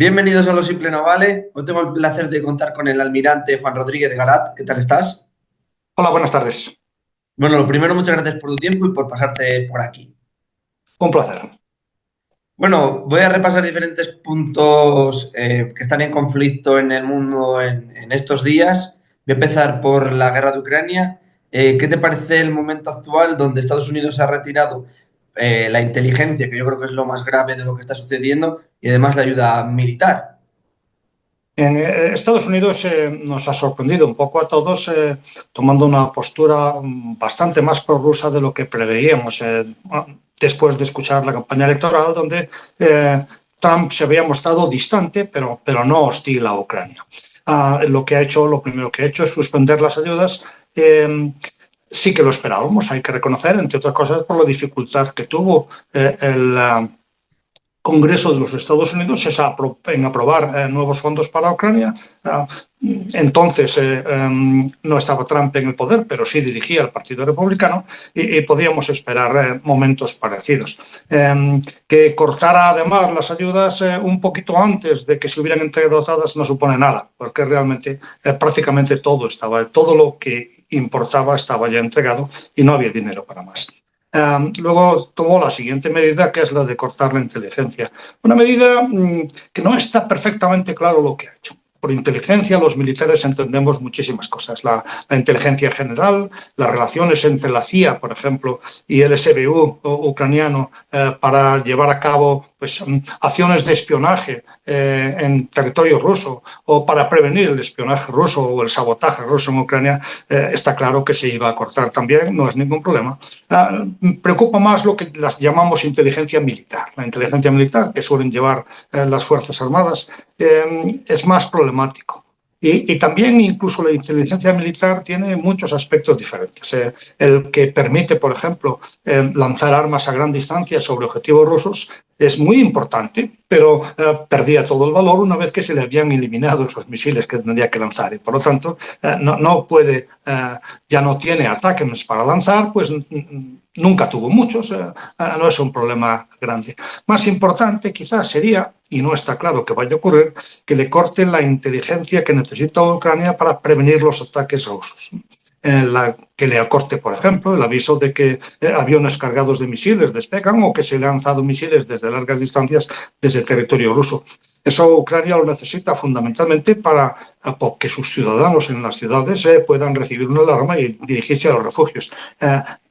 Bienvenidos a Lo Simple No Vale. Hoy tengo el placer de contar con el almirante Juan Rodríguez Garat. ¿Qué tal estás? Hola, buenas tardes. Bueno, lo primero, muchas gracias por tu tiempo y por pasarte por aquí. Un placer. Bueno, voy a repasar diferentes puntos que están en conflicto en el mundo en estos días. Voy a empezar por la guerra de Ucrania. ¿Qué te parece el momento actual donde Estados Unidos ha retirado la inteligencia, que yo creo que es lo más grave de lo que está sucediendo, y además la ayuda militar? En Estados Unidos nos ha sorprendido un poco a todos tomando una postura bastante más prorrusa de lo que preveíamos después de escuchar la campaña electoral, donde Trump se había mostrado distante, pero no hostil a Ucrania. Lo primero que ha hecho es suspender las ayudas. Sí que lo esperábamos, hay que reconocer, entre otras cosas, por la dificultad que tuvo el Congreso de los Estados Unidos en aprobar nuevos fondos para Ucrania. Entonces no estaba Trump en el poder, pero sí dirigía el Partido Republicano y podíamos esperar momentos parecidos. Que cortara además las ayudas un poquito antes de que se hubieran entregado todas no supone nada, porque realmente prácticamente todo lo que importaba estaba ya entregado y no había dinero para más. Luego tomó la siguiente medida, que es la de cortar la inteligencia. Una medida que no está perfectamente claro lo que ha hecho. Por inteligencia, los militares entendemos muchísimas cosas. La inteligencia general, las relaciones entre la CIA, por ejemplo, y el SBU ucraniano para llevar a cabo acciones de espionaje en territorio ruso o para prevenir el espionaje ruso o el sabotaje ruso en Ucrania, está claro que se iba a cortar también, no es ningún problema. Preocupa más lo que las llamamos inteligencia militar. La inteligencia militar que suelen llevar las Fuerzas Armadas es más problemático. Y también incluso la inteligencia militar tiene muchos aspectos diferentes. El que permite, por ejemplo, lanzar armas a gran distancia sobre objetivos rusos es muy importante, pero perdía todo el valor una vez que se le habían eliminado esos misiles que tendría que lanzar. Y por lo tanto, no puede, ya no tiene ataques para lanzar, pues nunca tuvo muchos, no es un problema grande. Más importante quizás sería, y no está claro que vaya a ocurrir, que le corten la inteligencia que necesita Ucrania para prevenir los ataques rusos. Que le acorte, por ejemplo, el aviso de que aviones cargados de misiles despegan o que se le han lanzado misiles desde largas distancias desde el territorio ruso. Eso Ucrania lo necesita fundamentalmente para que sus ciudadanos en las ciudades puedan recibir una alarma y dirigirse a los refugios.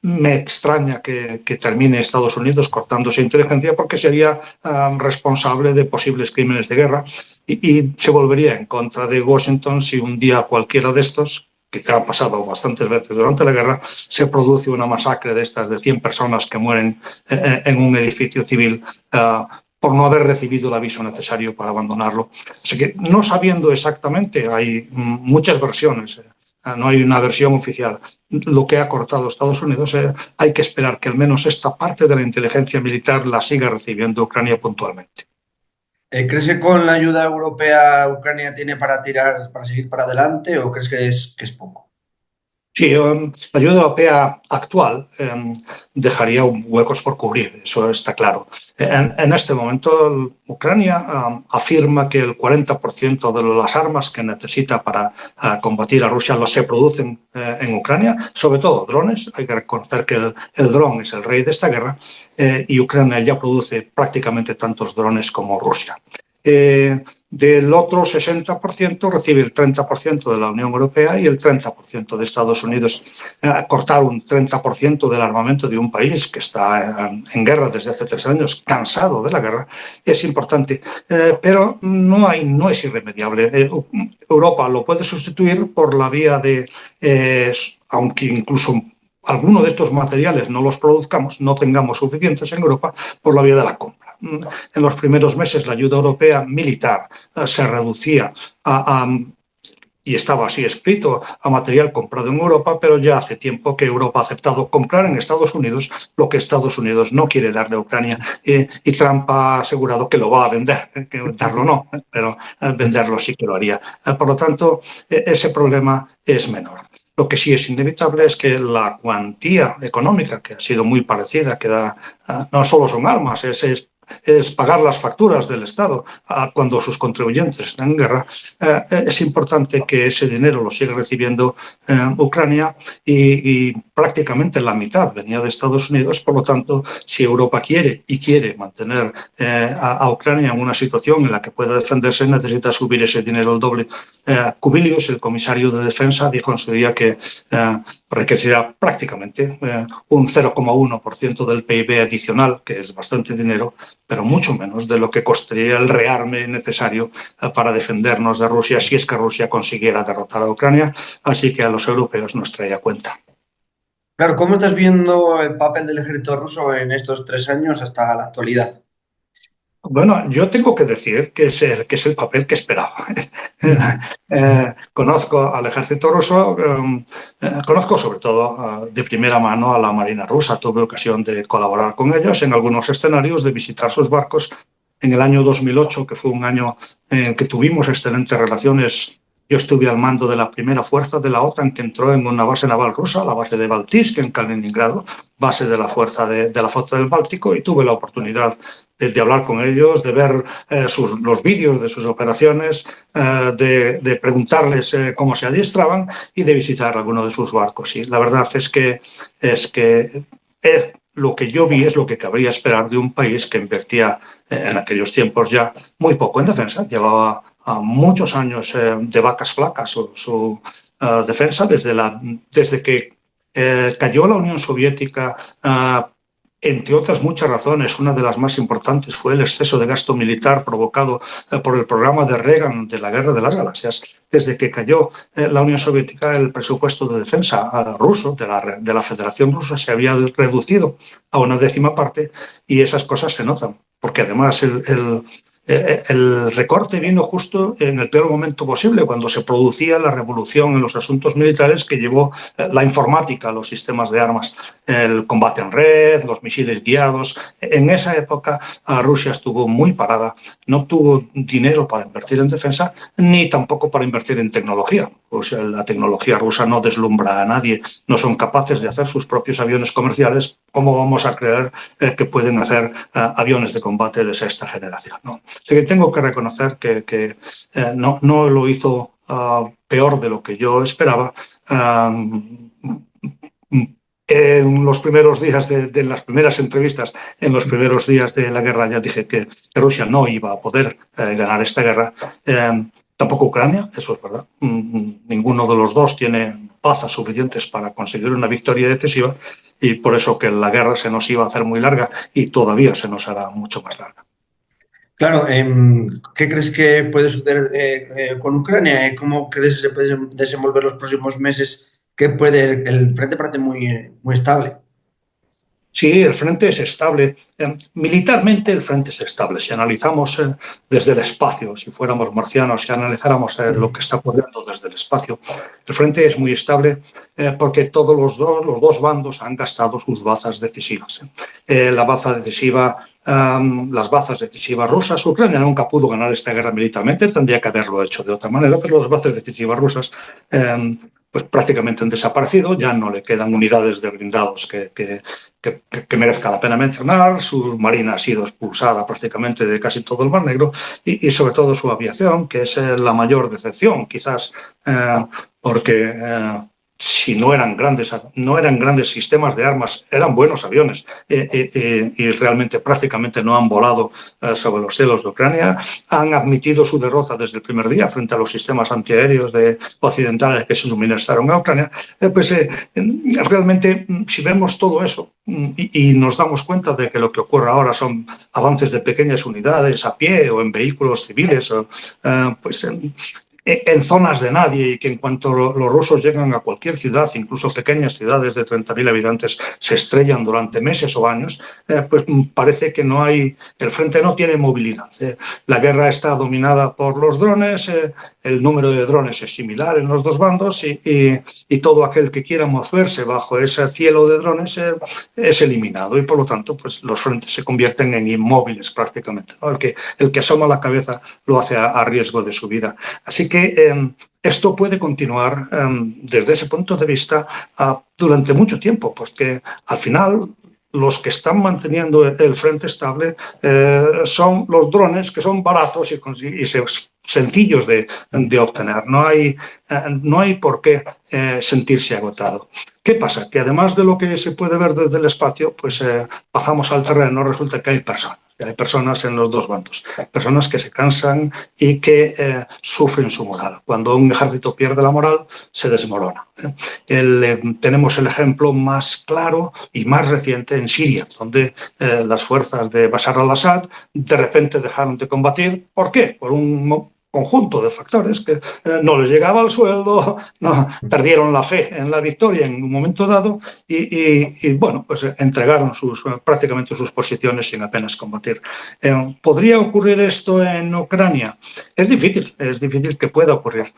Me extraña que termine Estados Unidos cortando esa inteligencia porque sería responsable de posibles crímenes de guerra y se volvería en contra de Washington si un día cualquiera de estos, que ha pasado bastantes veces durante la guerra, se produce una masacre de estas de 100 personas que mueren en un edificio civil por no haber recibido el aviso necesario para abandonarlo. Así que, no sabiendo exactamente, hay muchas versiones, no hay una versión oficial, lo que ha cortado Estados Unidos, hay que esperar que al menos esta parte de la inteligencia militar la siga recibiendo Ucrania puntualmente. ¿Crees que con la ayuda europea Ucrania tiene para tirar, para seguir para adelante o crees que es poco? Sí, la ayuda europea actual dejaría huecos por cubrir, eso está claro. En este momento, Ucrania afirma que el 40% de las armas que necesita para combatir a Rusia se producen en Ucrania, sobre todo drones. Hay que reconocer que el dron es el rey de esta guerra y Ucrania ya produce prácticamente tantos drones como Rusia. Del otro 60% recibe el 30% de la Unión Europea y el 30% de Estados Unidos. Cortar un 30% del armamento de un país que está en guerra desde hace 3 años, cansado de la guerra, es importante, pero no es irremediable. Europa lo puede sustituir por la vía de, aunque incluso alguno de estos materiales no los produzcamos, no tengamos suficientes en Europa, por la vía de la compra. En los primeros meses la ayuda europea militar se reducía y estaba así escrito, a material comprado en Europa, pero ya hace tiempo que Europa ha aceptado comprar en Estados Unidos lo que Estados Unidos no quiere darle a Ucrania y Trump ha asegurado que lo va a vender, que darlo no, pero venderlo sí que lo haría. Por lo tanto, ese problema es menor. Lo que sí es inevitable es que la cuantía económica, que ha sido muy parecida, que da, no solo son armas, es es pagar las facturas del Estado cuando sus contribuyentes están en guerra, es importante que ese dinero lo siga recibiendo Ucrania y prácticamente la mitad venía de Estados Unidos. Por lo tanto, si Europa quiere mantener a Ucrania en una situación en la que pueda defenderse, necesita subir ese dinero al doble. Kubilius, el comisario de Defensa, dijo en su día que requerirá prácticamente un 0,1% del PIB adicional, que es bastante dinero, pero mucho menos de lo que costaría el rearme necesario para defendernos de Rusia si es que Rusia consiguiera derrotar a Ucrania. Así que a los europeos nos traía cuenta. Claro, ¿cómo estás viendo el papel del ejército ruso en estos 3 años hasta la actualidad? Bueno, yo tengo que decir que es el papel que esperaba. Conozco al ejército ruso, conozco sobre todo de primera mano a la Marina rusa. Tuve ocasión de colaborar con ellos en algunos escenarios, de visitar sus barcos. En el año 2008, que fue un año en que tuvimos excelentes relaciones. Yo estuve al mando de la primera fuerza de la OTAN que entró en una base naval rusa, la base de Baltijsk, en Kaliningrado, base de la fuerza de la flota del Báltico, y tuve la oportunidad de hablar con ellos, de ver los vídeos de sus operaciones, de preguntarles cómo se adiestraban y de visitar alguno de sus barcos. Y la verdad es que lo que yo vi es lo que cabría esperar de un país que invertía en aquellos tiempos ya muy poco en defensa. Llevaba muchos años de vacas flacas su defensa desde que cayó la Unión Soviética. Entre otras muchas razones, una de las más importantes fue el exceso de gasto militar provocado por el programa de Reagan de la Guerra de las Galaxias. Desde que cayó la Unión Soviética, el presupuesto de defensa ruso, de la Federación Rusa, se había reducido a una décima parte, y esas cosas se notan, porque además el recorte vino justo en el peor momento posible, cuando se producía la revolución en los asuntos militares que llevó la informática, los sistemas de armas, el combate en red, los misiles guiados. En esa época Rusia estuvo muy parada, no tuvo dinero para invertir en defensa ni tampoco para invertir en tecnología. O sea, la tecnología rusa no deslumbra a nadie, no son capaces de hacer sus propios aviones comerciales. ¿Cómo vamos a creer que pueden hacer aviones de combate de sexta generación? ¿No? Así que tengo que reconocer que no lo hizo peor de lo que yo esperaba. En los primeros días de las primeras entrevistas, en los primeros días de la guerra, ya dije que Rusia no iba a poder ganar esta guerra. Tampoco Ucrania, eso es verdad. Ninguno de los dos tiene bazas suficientes para conseguir una victoria decisiva, y por eso que la guerra se nos iba a hacer muy larga y todavía se nos hará mucho más larga. Claro, ¿qué crees que puede suceder con Ucrania? ¿Cómo crees que se pueden desenvolver los próximos meses? El frente parece muy estable. Sí, el frente es estable. Militarmente el frente es estable. Si analizamos desde el espacio, si fuéramos marcianos, si analizáramos lo que está ocurriendo desde el espacio, el frente es muy estable porque todos los dos bandos han gastado sus bazas decisivas. La baza decisiva, las bazas decisivas rusas, Ucrania nunca pudo ganar esta guerra militarmente, tendría que haberlo hecho de otra manera, pero las bazas decisivas rusas pues prácticamente han desaparecido, ya no le quedan unidades de blindados que merezca la pena mencionar. Su marina ha sido expulsada prácticamente de casi todo el Mar Negro, y sobre todo su aviación, que es la mayor decepción, quizás porque si no eran grandes sistemas de armas, eran buenos aviones, y realmente prácticamente no han volado sobre los cielos de Ucrania. Han admitido su derrota desde el primer día frente a los sistemas antiaéreos occidentales que se suministraron a Ucrania. Realmente, si vemos todo eso y nos damos cuenta de que lo que ocurre ahora son avances de pequeñas unidades a pie o en vehículos civiles, pues en zonas de nadie, y que en cuanto los rusos llegan a cualquier ciudad, incluso pequeñas ciudades de 30.000 habitantes, se estrellan durante meses o años, pues parece que el frente no tiene movilidad. La guerra está dominada por los drones, el número de drones es similar en los dos bandos, y todo aquel que quiera moverse bajo ese cielo de drones es eliminado, y por lo tanto pues los frentes se convierten en inmóviles prácticamente, ¿no? El que asoma la cabeza lo hace a riesgo de su vida. Así que esto puede continuar desde ese punto de vista durante mucho tiempo, porque al final los que están manteniendo el frente estable son los drones, que son baratos y sencillos de obtener. No hay por qué sentirse agotado. ¿Qué pasa? Que además de lo que se puede ver desde el espacio, pues bajamos al terreno, resulta que hay personas. Hay personas en los dos bandos, personas que se cansan y que sufren su moral. Cuando un ejército pierde la moral, se desmorona. Tenemos el ejemplo más claro y más reciente en Siria, donde las fuerzas de Bashar al-Assad de repente dejaron de combatir. ¿Por qué? Por un conjunto de factores que no les llegaba el sueldo, no, perdieron la fe en la victoria en un momento dado y bueno, pues entregaron prácticamente sus posiciones sin apenas combatir. ¿Podría ocurrir esto en Ucrania? Es difícil que pueda ocurrir,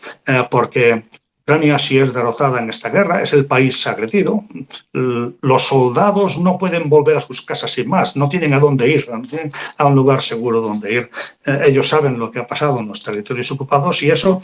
porque Ucrania, si es derrotada en esta guerra, es el país agredido. Los soldados no pueden volver a sus casas sin más, no tienen a dónde ir, no tienen a un lugar seguro donde ir. Ellos saben lo que ha pasado en los territorios ocupados y eso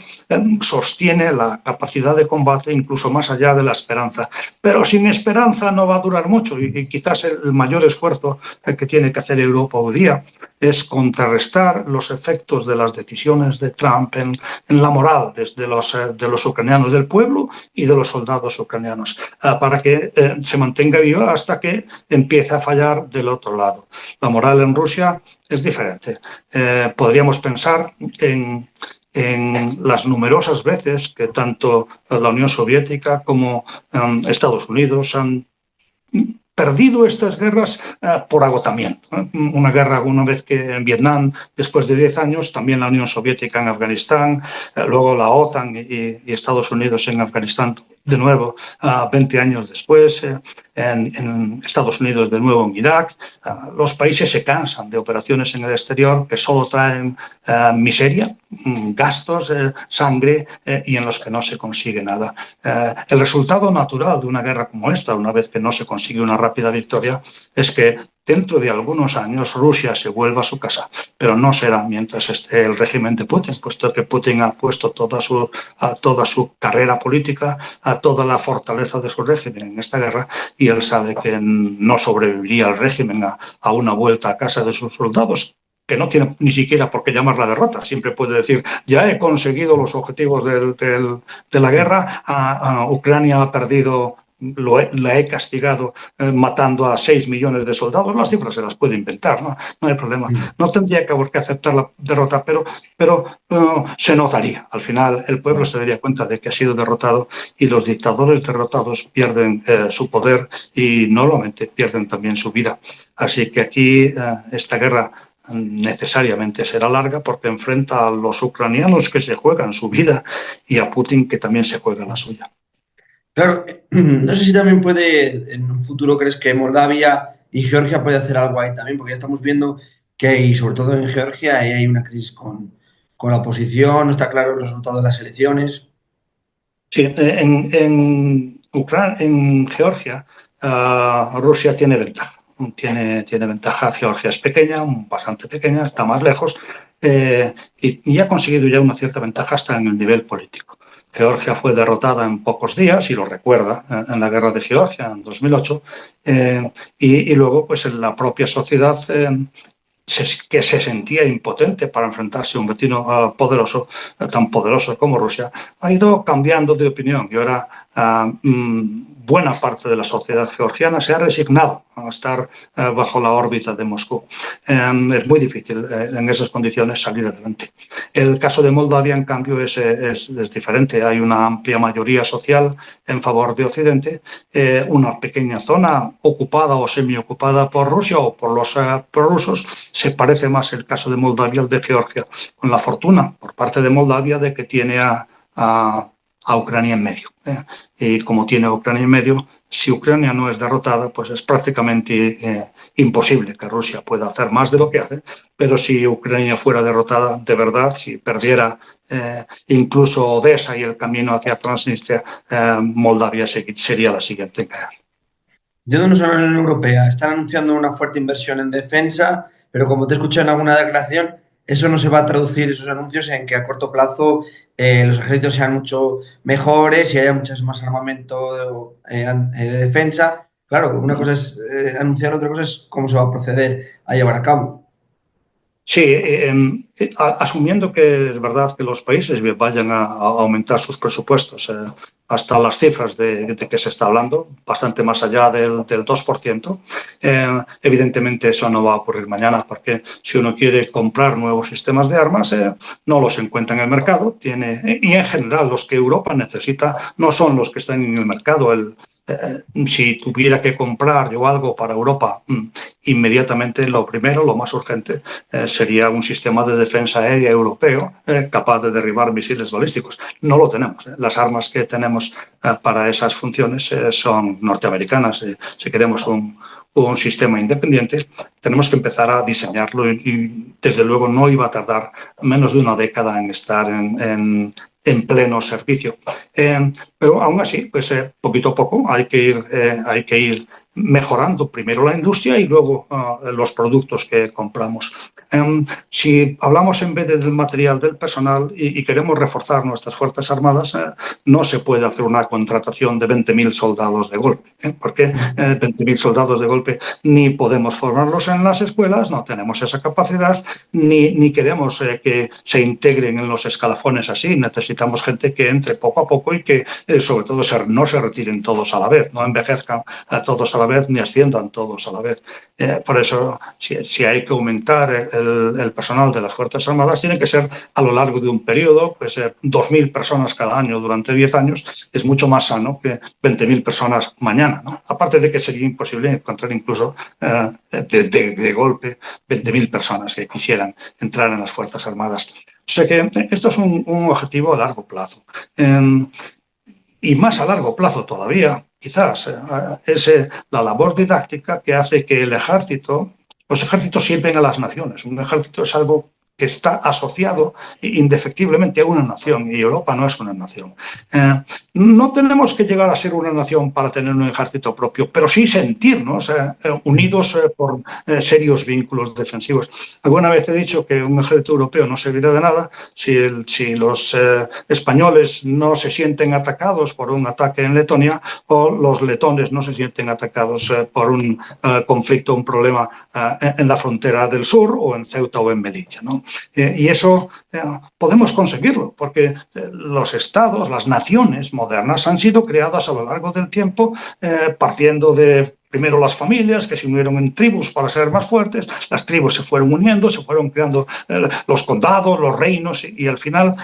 sostiene la capacidad de combate incluso más allá de la esperanza. Pero sin esperanza no va a durar mucho y quizás el mayor esfuerzo que tiene que hacer Europa hoy día es contrarrestar los efectos de las decisiones de Trump en la moral de los ucranianos, del pueblo y de los soldados ucranianos, para que se mantenga viva hasta que empiece a fallar del otro lado. La moral en Rusia es diferente. Podríamos pensar en las numerosas veces que tanto la Unión Soviética como Estados Unidos han perdido estas guerras por agotamiento. Una guerra una vez que en Vietnam, después de 10 años, también la Unión Soviética en Afganistán, luego la OTAN y Estados Unidos en Afganistán de nuevo 20 años después, en Estados Unidos de nuevo en Irak. Los países se cansan de operaciones en el exterior que solo traen miseria, gastos, sangre y en los que no se consigue nada. El resultado natural de una guerra como esta, una vez que no se consigue una rápida victoria, es que dentro de algunos años Rusia se vuelva a su casa, pero no será mientras esté el régimen de Putin, puesto que Putin ha puesto toda su carrera política, a toda la fortaleza de su régimen en esta guerra, y él sabe que no sobreviviría el régimen a una vuelta a casa de sus soldados, que no tiene ni siquiera por qué llamar la derrota. Siempre puede decir, ya he conseguido los objetivos de la guerra, Ucrania ha perdido, la he castigado matando a 6 millones de soldados. Las cifras se las puede inventar, no hay problema. No tendría que aceptar la derrota, pero se notaría. Al final el pueblo se daría cuenta de que ha sido derrotado y los dictadores derrotados pierden su poder y normalmente pierden también su vida. Así que aquí esta guerra necesariamente será larga porque enfrenta a los ucranianos que se juegan su vida y a Putin que también se juega la suya. Claro, no sé si también puede, en un futuro crees que Moldavia y Georgia puede hacer algo ahí también, porque ya estamos viendo que hay, sobre todo en Georgia, ahí hay una crisis con la oposición, no está claro el resultado de las elecciones. Sí, en Georgia, Rusia tiene ventaja. Tiene ventaja. Georgia es pequeña, bastante pequeña, está más lejos y ha conseguido ya una cierta ventaja hasta en el nivel político. Georgia fue derrotada en pocos días, y lo recuerda, en la guerra de Georgia en 2008, y luego pues en la propia sociedad que se sentía impotente para enfrentarse a un vecino poderoso, tan poderoso como Rusia, ha ido cambiando de opinión y ahora buena parte de la sociedad georgiana se ha resignado a estar bajo la órbita de Moscú. Es muy difícil en esas condiciones salir adelante. El caso de Moldavia, en cambio, es diferente. Hay una amplia mayoría social en favor de Occidente, una pequeña zona ocupada o semiocupada por Rusia o por los prorrusos. Se parece más el caso de Moldavia al de Georgia, con la fortuna por parte de Moldavia de que tiene a Ucrania en medio. Y como tiene a Ucrania en medio, si Ucrania no es derrotada, pues es prácticamente imposible que Rusia pueda hacer más de lo que hace, pero si Ucrania fuera derrotada de verdad, si perdiera incluso Odessa y el camino hacia Transnistria, Moldavia sería la siguiente en caer. Yéndonos a la Unión Europea, están anunciando una fuerte inversión en defensa, pero como te escuché en alguna declaración, eso no se va a traducir, esos anuncios, en que a corto plazo los ejércitos sean mucho mejores y haya muchas más armamento de defensa. Claro, una cosa es anunciar, otra cosa es cómo se va a proceder a llevar a cabo. Sí, asumiendo que es verdad que los países vayan a aumentar sus presupuestos hasta las cifras de que se está hablando, bastante más allá del 2%, evidentemente eso no va a ocurrir mañana, porque si uno quiere comprar nuevos sistemas de armas, no los encuentra en el mercado, y en general los que Europa necesita no son los que están en el mercado. Si tuviera que comprar yo algo para Europa, inmediatamente lo primero, lo más urgente, sería un sistema de defensa aérea europeo capaz de derribar misiles balísticos. No lo tenemos. Las armas que tenemos para esas funciones son norteamericanas. Si queremos un sistema independiente, tenemos que empezar a diseñarlo y desde luego no iba a tardar menos de una década en estar en pleno servicio. Pero aún así, pues poquito a poco hay que ir mejorando primero la industria y luego los productos que compramos. Si hablamos en vez del material del personal y queremos reforzar nuestras Fuerzas Armadas, no se puede hacer una contratación de 20.000 soldados de golpe, porque 20.000 soldados de golpe ni podemos formarlos en las escuelas, no tenemos esa capacidad, ni queremos que se integren en los escalafones así. Necesitamos gente que entre poco a poco y que, sobre todo, no se retiren todos a la vez, no envejezcan todos a la vez ni asciendan todos a la vez. Por eso, si hay que aumentar el personal de las Fuerzas Armadas, tiene que ser a lo largo de un periodo, pues 2.000 personas cada año durante 10 años es mucho más sano que 20.000 personas mañana, ¿no? Aparte de que sería imposible encontrar incluso de golpe 20.000 personas que quisieran entrar en las Fuerzas Armadas. O sea que esto es un objetivo a largo plazo. Y más a largo plazo todavía, quizás, es la labor didáctica que hace que los ejércitos sirven a las naciones. Un ejército es algo que está asociado indefectiblemente a una nación, y Europa no es una nación. No tenemos que llegar a ser una nación para tener un ejército propio, pero sí sentirnos unidos por serios vínculos defensivos. Alguna vez he dicho que un ejército europeo no servirá de nada si los españoles no se sienten atacados por un ataque en Letonia, o los letones no se sienten atacados por un conflicto, un problema en la frontera del sur, o en Ceuta o en Melilla, ¿no? Y eso podemos conseguirlo, porque los estados, las naciones modernas han sido creadas a lo largo del tiempo partiendo de primero las familias, que se unieron en tribus para ser más fuertes. Las tribus se fueron uniendo, se fueron creando los condados, los reinos, y al final,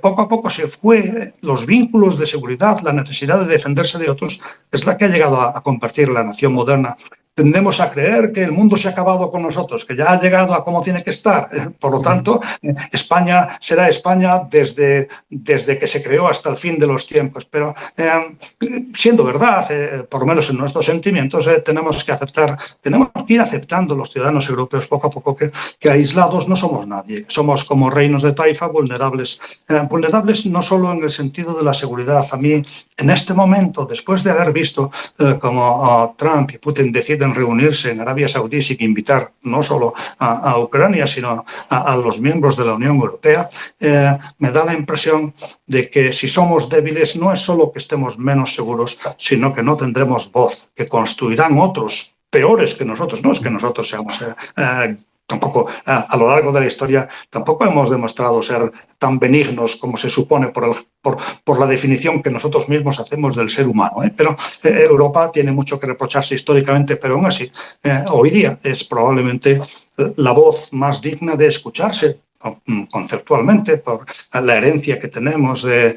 poco a poco, se fue los vínculos de seguridad, la necesidad de defenderse de otros, es la que ha llegado a convertir la nación moderna. Tendemos a creer que el mundo se ha acabado con nosotros, que ya ha llegado a cómo tiene que estar. Por lo tanto, España será España desde que se creó hasta el fin de los tiempos. Pero siendo verdad, por lo menos en nuestros sentimientos, tenemos que ir aceptando los ciudadanos europeos poco a poco que aislados no somos nadie. Somos como reinos de taifa, vulnerables. Vulnerables no solo en el sentido de la seguridad. A mí, en este momento, después de haber visto cómo Trump y Putin deciden reunirse en Arabia Saudí sin invitar no solo a Ucrania, sino a los miembros de la Unión Europea, me da la impresión de que si somos débiles no es solo que estemos menos seguros, sino que no tendremos voz, que construirán otros peores que nosotros. No es que nosotros seamos tampoco, a lo largo de la historia, tampoco hemos demostrado ser tan benignos como se supone por la definición que nosotros mismos hacemos del ser humano. Pero Europa tiene mucho que reprocharse históricamente, pero aún así, hoy día es probablemente la voz más digna de escucharse conceptualmente, por la herencia que tenemos que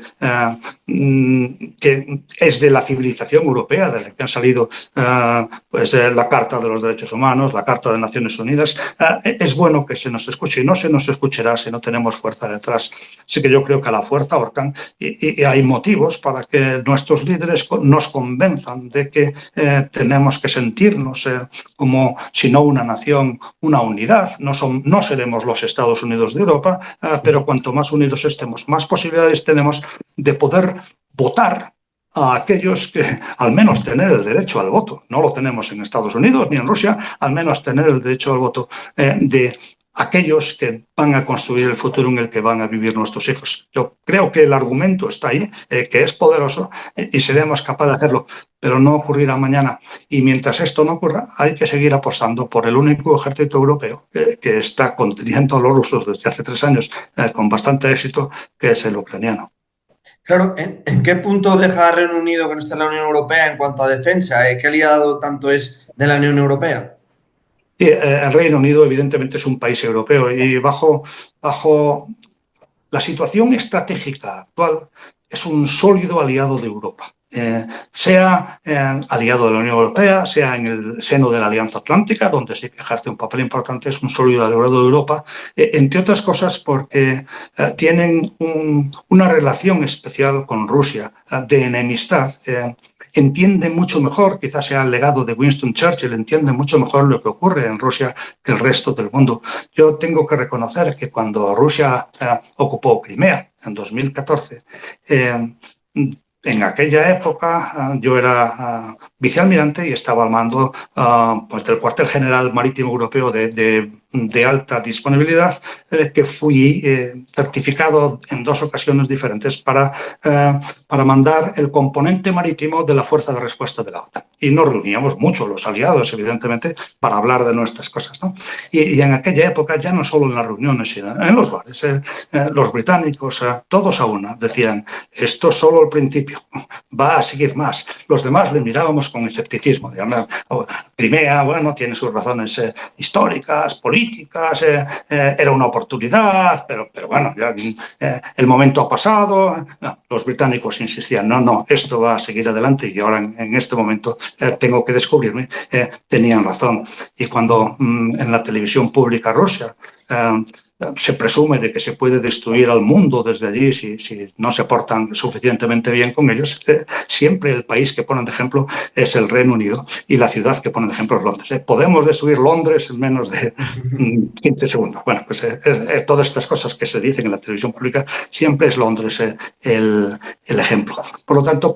es de la civilización europea, de la que han salido la Carta de los Derechos Humanos, la Carta de Naciones Unidas. Es bueno que se nos escuche, y no se nos escuchará si no tenemos fuerza detrás. Así que yo creo que a la fuerza ahorcan, y hay motivos para que nuestros líderes nos convenzan de que tenemos que sentirnos como, si no una nación, una unidad. No seremos los Estados Unidos de Europa, pero cuanto más unidos estemos, más posibilidades tenemos de poder votar a aquellos que al menos tener el derecho al voto. No lo tenemos en Estados Unidos ni en Rusia, al menos tener el derecho al voto de aquellos que van a construir el futuro en el que van a vivir nuestros hijos. Yo creo que el argumento está ahí, que es poderoso, y seremos capaces de hacerlo. pero no ocurrirá mañana. Y mientras esto no ocurra, hay que seguir apostando por el único ejército europeo que está conteniendo a los rusos desde hace 3 años con bastante éxito, que es el ucraniano. Claro, ¿en qué punto deja Reino Unido que no está en la Unión Europea en cuanto a defensa? ¿Qué aliado tanto es de la Unión Europea? Sí, el Reino Unido evidentemente es un país europeo y bajo la situación estratégica actual es un sólido aliado de Europa. Sea aliado de la Unión Europea, sea en el seno de la Alianza Atlántica, donde sí que ejerce un papel importante, es un sólido aliado de Europa, entre otras cosas porque tienen una relación especial con Rusia, de enemistad. Entiende mucho mejor, quizás sea el legado de Winston Churchill, entiende mucho mejor lo que ocurre en Rusia que el resto del mundo. Yo tengo que reconocer que cuando Rusia ocupó Crimea en 2014, en aquella época yo era vicealmirante y estaba al mando pues del cuartel general marítimo europeo de alta disponibilidad, que fui certificado en 2 ocasiones diferentes para mandar el componente marítimo de la Fuerza de Respuesta de la OTAN. Y nos reuníamos mucho los aliados, evidentemente, para hablar de nuestras cosas, ¿no? Y en aquella época, ya no solo en las reuniones, sino en los bares, los británicos, todos a una, decían, esto es solo el principio, va a seguir más. Los demás le mirábamos con escepticismo. Crimea, bueno, tiene sus razones históricas, políticas, era una oportunidad, pero bueno, ya, el momento ha pasado. No, los británicos insistían, no, esto va a seguir adelante y ahora en este momento tengo que descubrirme, tenían razón. Y cuando en la televisión pública rusa se presume de que se puede destruir al mundo desde allí si no se portan suficientemente bien con ellos, siempre el país que ponen de ejemplo es el Reino Unido y la ciudad que ponen de ejemplo es Londres. Podemos destruir Londres en menos de 15 segundos. Bueno, pues todas estas cosas que se dicen en la televisión pública, siempre es Londres el ejemplo. Por lo tanto,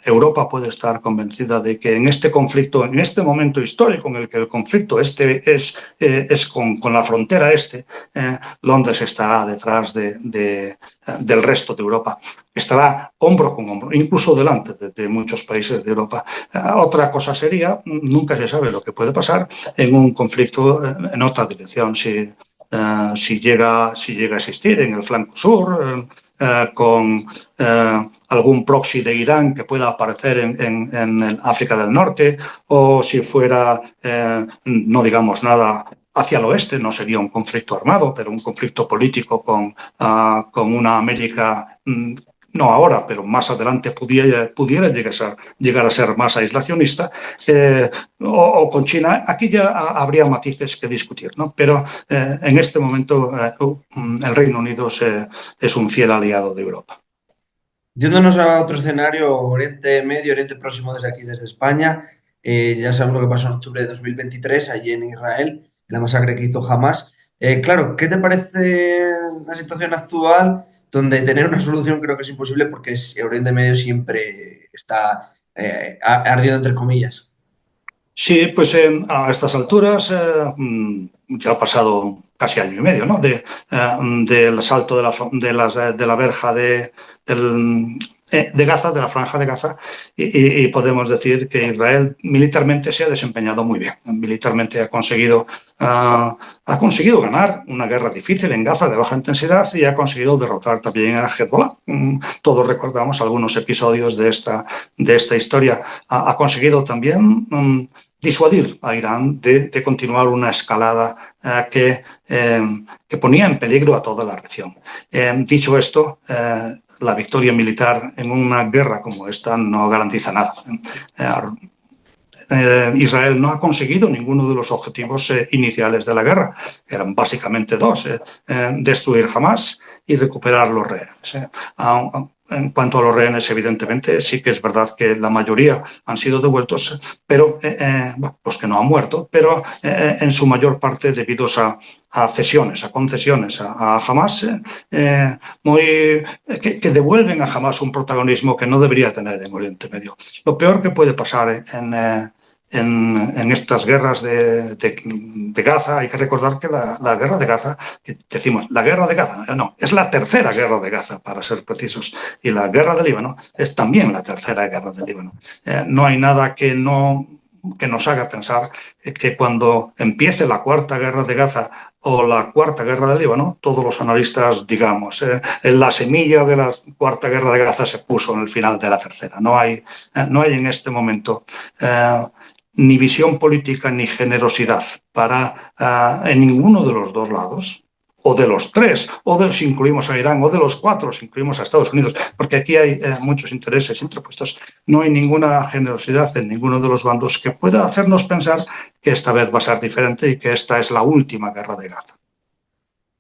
Europa puede estar convencida de que en este conflicto, en este momento histórico en el que el conflicto es con la frontera Londres estará detrás del resto de Europa, estará hombro con hombro, incluso delante de muchos países de Europa. Otra cosa sería, nunca se sabe lo que puede pasar en un conflicto en otra dirección, si llega a existir en el flanco sur, con algún proxy de Irán que pueda aparecer en África del Norte, o si fuera, no digamos nada, hacia el oeste. No sería un conflicto armado, pero un conflicto político con una América, no ahora, pero más adelante pudiera llegar a ser más aislacionista, o con China. Aquí ya habría matices que discutir, ¿no? Pero en este momento el Reino Unido es un fiel aliado de Europa. Yéndonos a otro escenario, Oriente Medio, Oriente Próximo desde aquí, desde España, ya sabemos lo que pasó en octubre de 2023 allí en Israel, la masacre que hizo Hamas. Claro, ¿qué te parece la situación actual donde tener una solución creo que es imposible porque Oriente Medio siempre está ardiendo entre comillas? Sí, pues a estas alturas ya ha pasado casi año y medio, ¿no? Del asalto de la verja de Gaza, de la franja de Gaza, y podemos decir que Israel militarmente se ha desempeñado muy bien. Militarmente ha conseguido ganar una guerra difícil en Gaza de baja intensidad y ha conseguido derrotar también a Hezbollah. Todos recordamos algunos episodios de esta historia. Ha conseguido también disuadir a Irán de continuar una escalada que ponía en peligro a toda la región. Dicho esto, la victoria militar en una guerra como esta no garantiza nada. Israel no ha conseguido ninguno de los objetivos iniciales de la guerra, que eran básicamente dos: destruir Hamas y recuperar los rehenes. En cuanto a los rehenes, evidentemente, sí que es verdad que la mayoría han sido devueltos, pero los que no han muerto, pero en su mayor parte debido a cesiones, a concesiones a Hamas, que devuelven a Hamas un protagonismo que no debería tener en Oriente Medio. Lo peor que puede pasar en estas guerras de Gaza. Hay que recordar que la guerra de Gaza, que decimos, la guerra de Gaza, no, es la tercera guerra de Gaza, para ser precisos, y la guerra de Líbano es también la tercera guerra de Líbano. No hay nada que nos haga pensar que cuando empiece la cuarta guerra de Gaza o la cuarta guerra del Líbano, todos los analistas, digamos, la semilla de la cuarta guerra de Gaza se puso en el final de la tercera. No hay en este momento ni visión política ni generosidad para en ninguno de los dos lados, o de los tres, si incluimos a Irán, o de los cuatro, si incluimos a Estados Unidos, porque aquí hay muchos intereses interpuestos. No hay ninguna generosidad en ninguno de los bandos que pueda hacernos pensar que esta vez va a ser diferente y que esta es la última guerra de Gaza.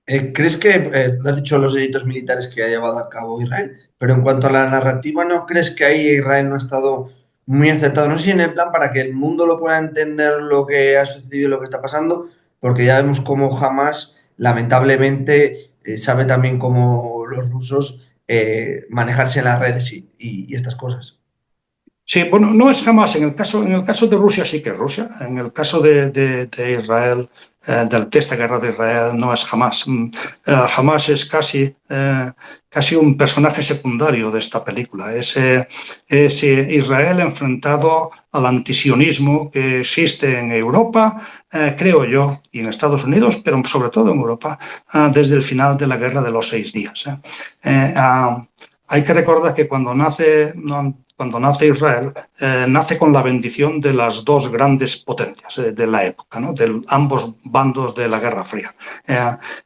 ¿Crees que, has dicho los delitos militares que ha llevado a cabo Israel, pero en cuanto a la narrativa, ¿no crees que ahí Israel no ha estado muy acertado? No sé si en el plan para que el mundo lo pueda entender lo que ha sucedido y lo que está pasando, porque ya vemos cómo Hamas, lamentablemente, sabe también cómo los rusos manejarse en las redes y estas cosas. Sí, bueno, no es jamás. En el caso de Rusia sí que es Rusia. En el caso de Israel, de esta guerra de Israel, no es jamás. Jamás es casi un personaje secundario de esta película. Es Israel enfrentado al antisionismo que existe en Europa, creo yo, y en Estados Unidos, pero sobre todo en Europa, desde el final de la Guerra de los 6 días. Hay que recordar que cuando nace Israel, nace con la bendición de las dos grandes potencias de la época, ¿no? De ambos bandos de la Guerra Fría.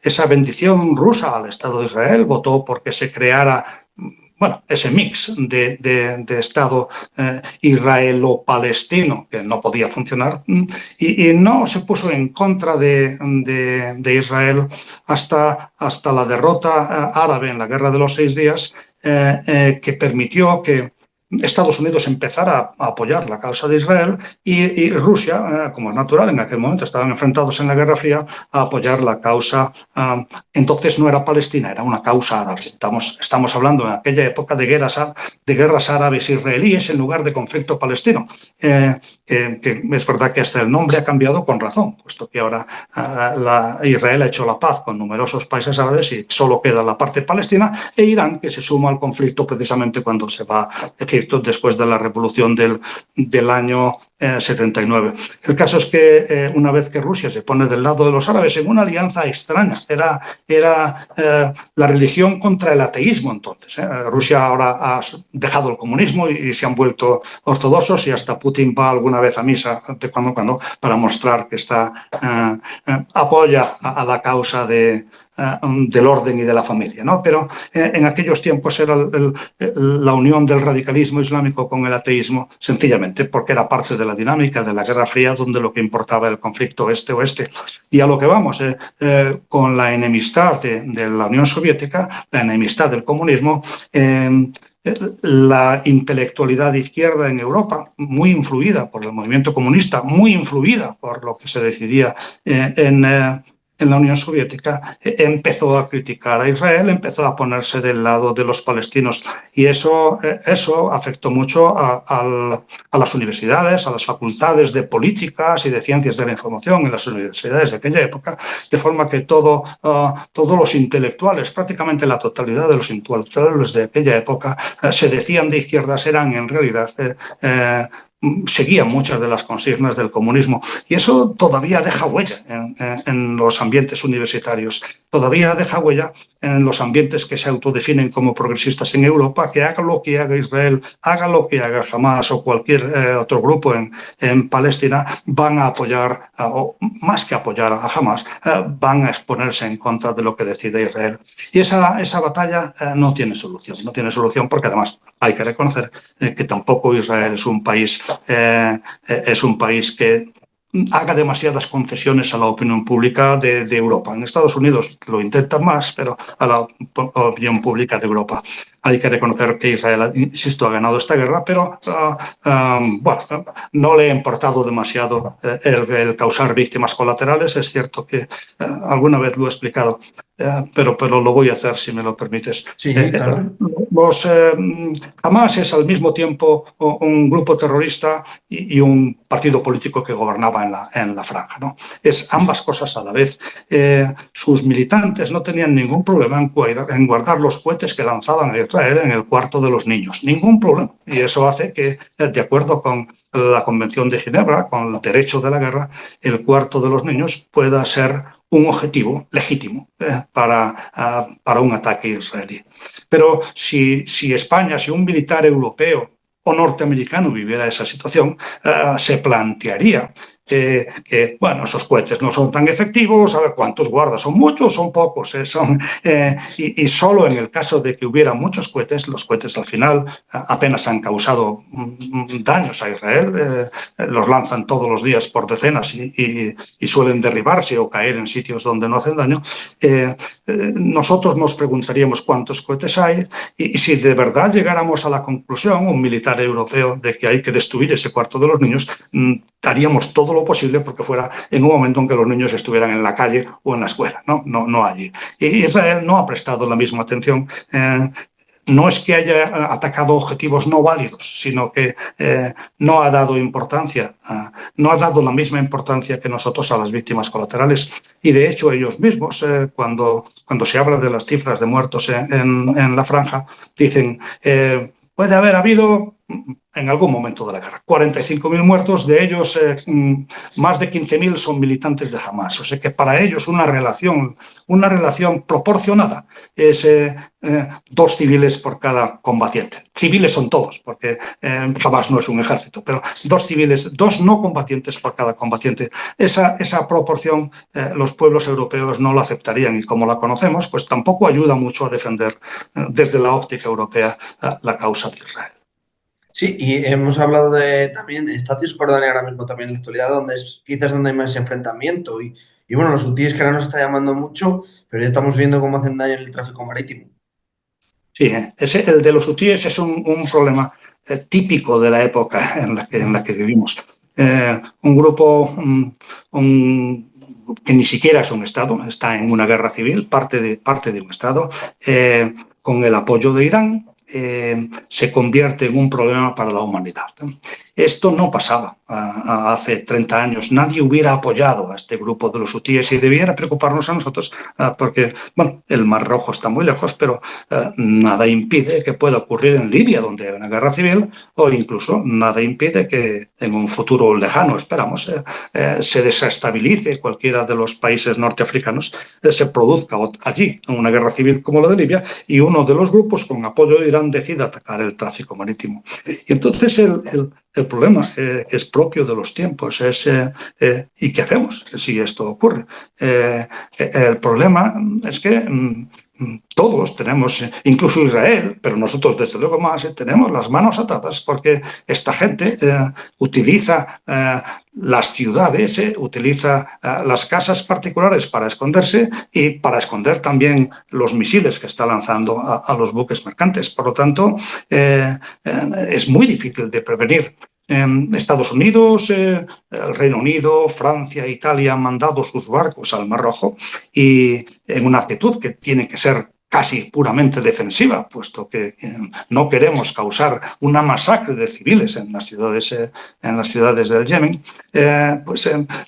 Esa bendición rusa al Estado de Israel votó porque se creara, bueno, ese mix de Estado israelo-palestino, que no podía funcionar, y no se puso en contra de Israel hasta la derrota árabe en la Guerra de los 6 días, que permitió que Estados Unidos empezara a apoyar la causa de Israel y Rusia, como es natural, en aquel momento estaban enfrentados en la Guerra Fría, a apoyar la causa. Entonces no era Palestina, era una causa árabe. Estamos hablando en aquella época de guerras árabes israelíes en lugar de conflicto palestino. Que es verdad que hasta el nombre ha cambiado con razón, puesto que ahora Israel ha hecho la paz con numerosos países árabes y solo queda la parte palestina e Irán, que se suma al conflicto precisamente cuando se va a Egipto después de la revolución del año 79. El caso es que una vez que Rusia se pone del lado de los árabes en una alianza extraña, era la religión contra el ateísmo entonces. Rusia ahora ha dejado el comunismo y se han vuelto ortodoxos y hasta Putin va alguna vez a misa de cuando en cuando para mostrar que apoya a la causa del orden y de la familia, ¿no? Pero en aquellos tiempos era la unión del radicalismo islámico con el ateísmo, sencillamente porque era parte de la dinámica de la Guerra Fría, donde lo que importaba era el conflicto este-oeste. Y a lo que vamos, con la enemistad de la Unión Soviética, la enemistad del comunismo, la intelectualidad de izquierda en Europa, muy influida por el movimiento comunista, muy influida por lo que se decidía en la Unión Soviética, empezó a criticar a Israel, empezó a ponerse del lado de los palestinos y eso afectó mucho a las universidades, a las facultades de políticas y de ciencias de la información en las universidades de aquella época, de forma que todos los intelectuales, prácticamente la totalidad de los intelectuales de aquella época, se decían de izquierdas, eran en realidad seguían muchas de las consignas del comunismo y eso todavía deja huella en los ambientes universitarios, todavía deja huella en los ambientes que se autodefinen como progresistas en Europa, que haga lo que haga Israel, haga lo que haga Hamas o cualquier otro grupo en Palestina, van a apoyar, o más que apoyar a Hamas, van a exponerse en contra de lo que decide Israel. Y esa batalla no tiene solución porque además hay que reconocer que tampoco Israel es un país que haga demasiadas concesiones a la opinión pública de Europa. En Estados Unidos lo intentan más, pero a la opinión pública de Europa. Hay que reconocer que Israel, insisto, ha ganado esta guerra, pero bueno, no le ha importado demasiado el causar víctimas colaterales. Es cierto que alguna vez lo he explicado. pero lo voy a hacer si me lo permites. Sí, claro. Los Hamas es al mismo tiempo un grupo terrorista y un partido político que gobernaba en la franja, ¿no? Es ambas cosas a la vez. Sus militantes no tenían ningún problema en guardar los cohetes que lanzaban a Israel en el cuarto de los niños. Ningún problema. Y eso hace que, de acuerdo con la Convención de Ginebra, con el derecho de la guerra, el cuarto de los niños pueda ser un objetivo legítimo para un ataque israelí. Pero si España, si un militar europeo o norteamericano viviera esa situación, se plantearía bueno, esos cohetes no son tan efectivos, a ver cuántos guardas, son muchos, son pocos, y solo en el caso de que hubiera muchos cohetes, los cohetes al final apenas han causado daños a Israel, los lanzan todos los días por decenas y suelen derribarse o caer en sitios donde no hacen daño. Nosotros nos preguntaríamos cuántos cohetes hay y si de verdad llegáramos a la conclusión, un militar europeo, de que hay que destruir ese cuarto de los niños, haríamos todo lo posible porque fuera en un momento en que los niños estuvieran en la calle o en la escuela, no allí. Y Israel no ha prestado la misma atención. No es que haya atacado objetivos no válidos, sino que no ha dado importancia, no ha dado la misma importancia que nosotros a las víctimas colaterales. Y de hecho ellos mismos, cuando se habla de las cifras de muertos en la franja, dicen puede haber habido en algún momento de la guerra 45.000 muertos, de ellos más de 15.000 son militantes de Hamas. O sea que para ellos una relación proporcionada es 2 civiles por cada combatiente. Civiles son todos, porque Hamas no es un ejército, pero 2 civiles, 2 no combatientes por cada combatiente. Esa proporción los pueblos europeos no la aceptarían y como la conocemos, pues tampoco ayuda mucho a defender desde la óptica europea la causa de Israel. Sí, y hemos hablado de también, está Cisjordania ahora mismo también en la actualidad, donde es quizás donde hay más enfrentamiento. Y bueno, los hutíes que ahora nos está llamando mucho, pero ya estamos viendo cómo hacen daño en el tráfico marítimo. Sí, el de los hutíes es un problema típico de la época en la que vivimos. Un grupo que ni siquiera es un Estado, está en una guerra civil, parte de un Estado, con el apoyo de Irán, se convierte en un problema para la humanidad. Esto no pasaba hace 30 años. Nadie hubiera apoyado a este grupo de los hutíes y debiera preocuparnos a nosotros porque, bueno, el Mar Rojo está muy lejos, pero nada impide que pueda ocurrir en Libia, donde hay una guerra civil, o incluso nada impide que en un futuro lejano, esperamos, se desestabilice cualquiera de los países norteafricanos, se produzca allí una guerra civil como la de Libia y uno de los grupos con apoyo de Irán decida atacar el tráfico marítimo. Y entonces el problema que es propio de los tiempos es ¿y qué hacemos si esto ocurre? El problema es que todos tenemos, incluso Israel, pero nosotros desde luego más, tenemos las manos atadas porque esta gente utiliza las ciudades, utiliza las casas particulares para esconderse y para esconder también los misiles que está lanzando a los buques mercantes. Por lo tanto, es muy difícil de prevenir. Estados Unidos, el Reino Unido, Francia, Italia han mandado sus barcos al Mar Rojo y en una actitud que tiene que ser casi puramente defensiva, puesto que no queremos causar una masacre de civiles en las ciudades del Yemen,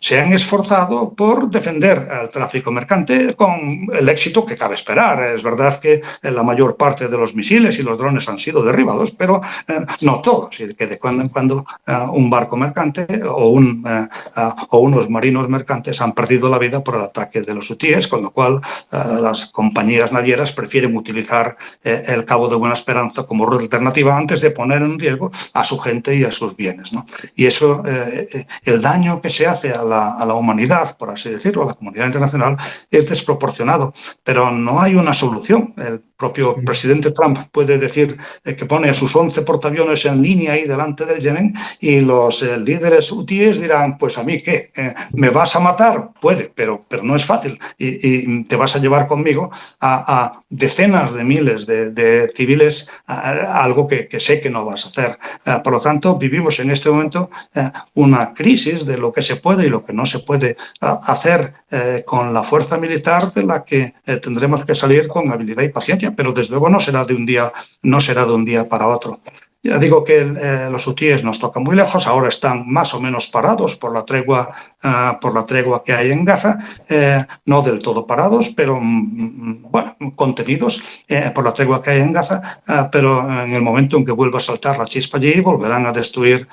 se han esforzado por defender el tráfico mercante con el éxito que cabe esperar. Es verdad que la mayor parte de los misiles y los drones han sido derribados, pero no todos, y que de cuando en cuando un barco mercante o unos marinos mercantes han perdido la vida por el ataque de los hutíes, con lo cual las compañías navieras prefieren utilizar el Cabo de Buena Esperanza como ruta alternativa antes de poner en riesgo a su gente y a sus bienes, ¿no? Y eso, el daño que se hace a la humanidad, por así decirlo, a la comunidad internacional, es desproporcionado, pero no hay una solución. El propio presidente Trump puede decir que pone a sus 11 portaaviones en línea ahí delante del Yemen y los líderes hutíes dirán, pues a mí qué, ¿me vas a matar? Puede, pero no es fácil y te vas a llevar conmigo a decenas de miles de civiles, algo que sé que no vas a hacer. Por lo tanto, vivimos en este momento una crisis de lo que se puede y lo que no se puede hacer con la fuerza militar, de la que tendremos que salir con habilidad y paciencia, pero desde luego no será de un día para otro. Ya digo que los hutíes nos tocan muy lejos, ahora están más o menos parados por la tregua que hay en Gaza, no del todo parados, pero bueno, contenidos por la tregua que hay en Gaza, pero en el momento en que vuelva a saltar la chispa allí, volverán a destruir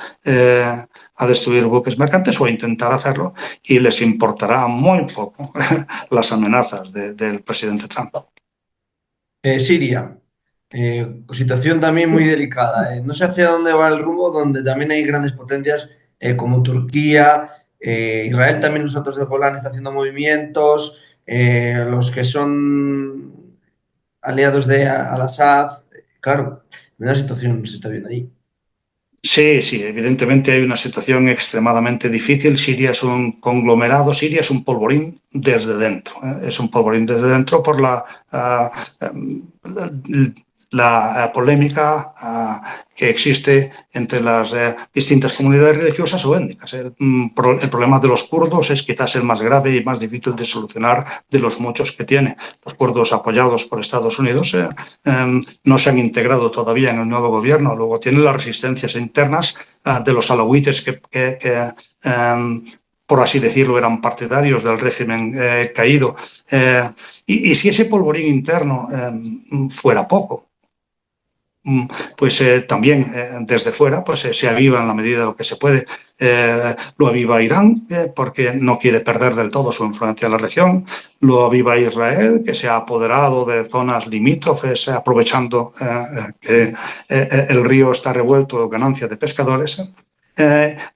buques mercantes o a intentar hacerlo, y les importará muy poco las amenazas del presidente Trump. Siria, situación también muy delicada. No sé hacia dónde va el rumbo, donde también hay grandes potencias como Turquía, Israel también, nosotros de Golán está haciendo movimientos, los que son aliados de Al-Assad. Claro, una situación se está viendo ahí. Sí, sí, evidentemente hay una situación extremadamente difícil. Siria es un conglomerado, Siria es un polvorín desde dentro. Es un polvorín desde dentro por la polémica que existe entre las distintas comunidades religiosas o étnicas. El problema de los kurdos es quizás el más grave y más difícil de solucionar de los muchos que tiene. Los kurdos, apoyados por Estados Unidos, no se han integrado todavía en el nuevo gobierno. Luego tienen las resistencias internas de los alawites que por así decirlo, eran partidarios del régimen caído. Y si ese polvorín interno fuera poco, pues también desde fuera pues se aviva en la medida de lo que se puede. Lo aviva Irán, porque no quiere perder del todo su influencia en la región. Lo aviva Israel, que se ha apoderado de zonas limítrofes, aprovechando que el río está revuelto, ganancia de pescadores.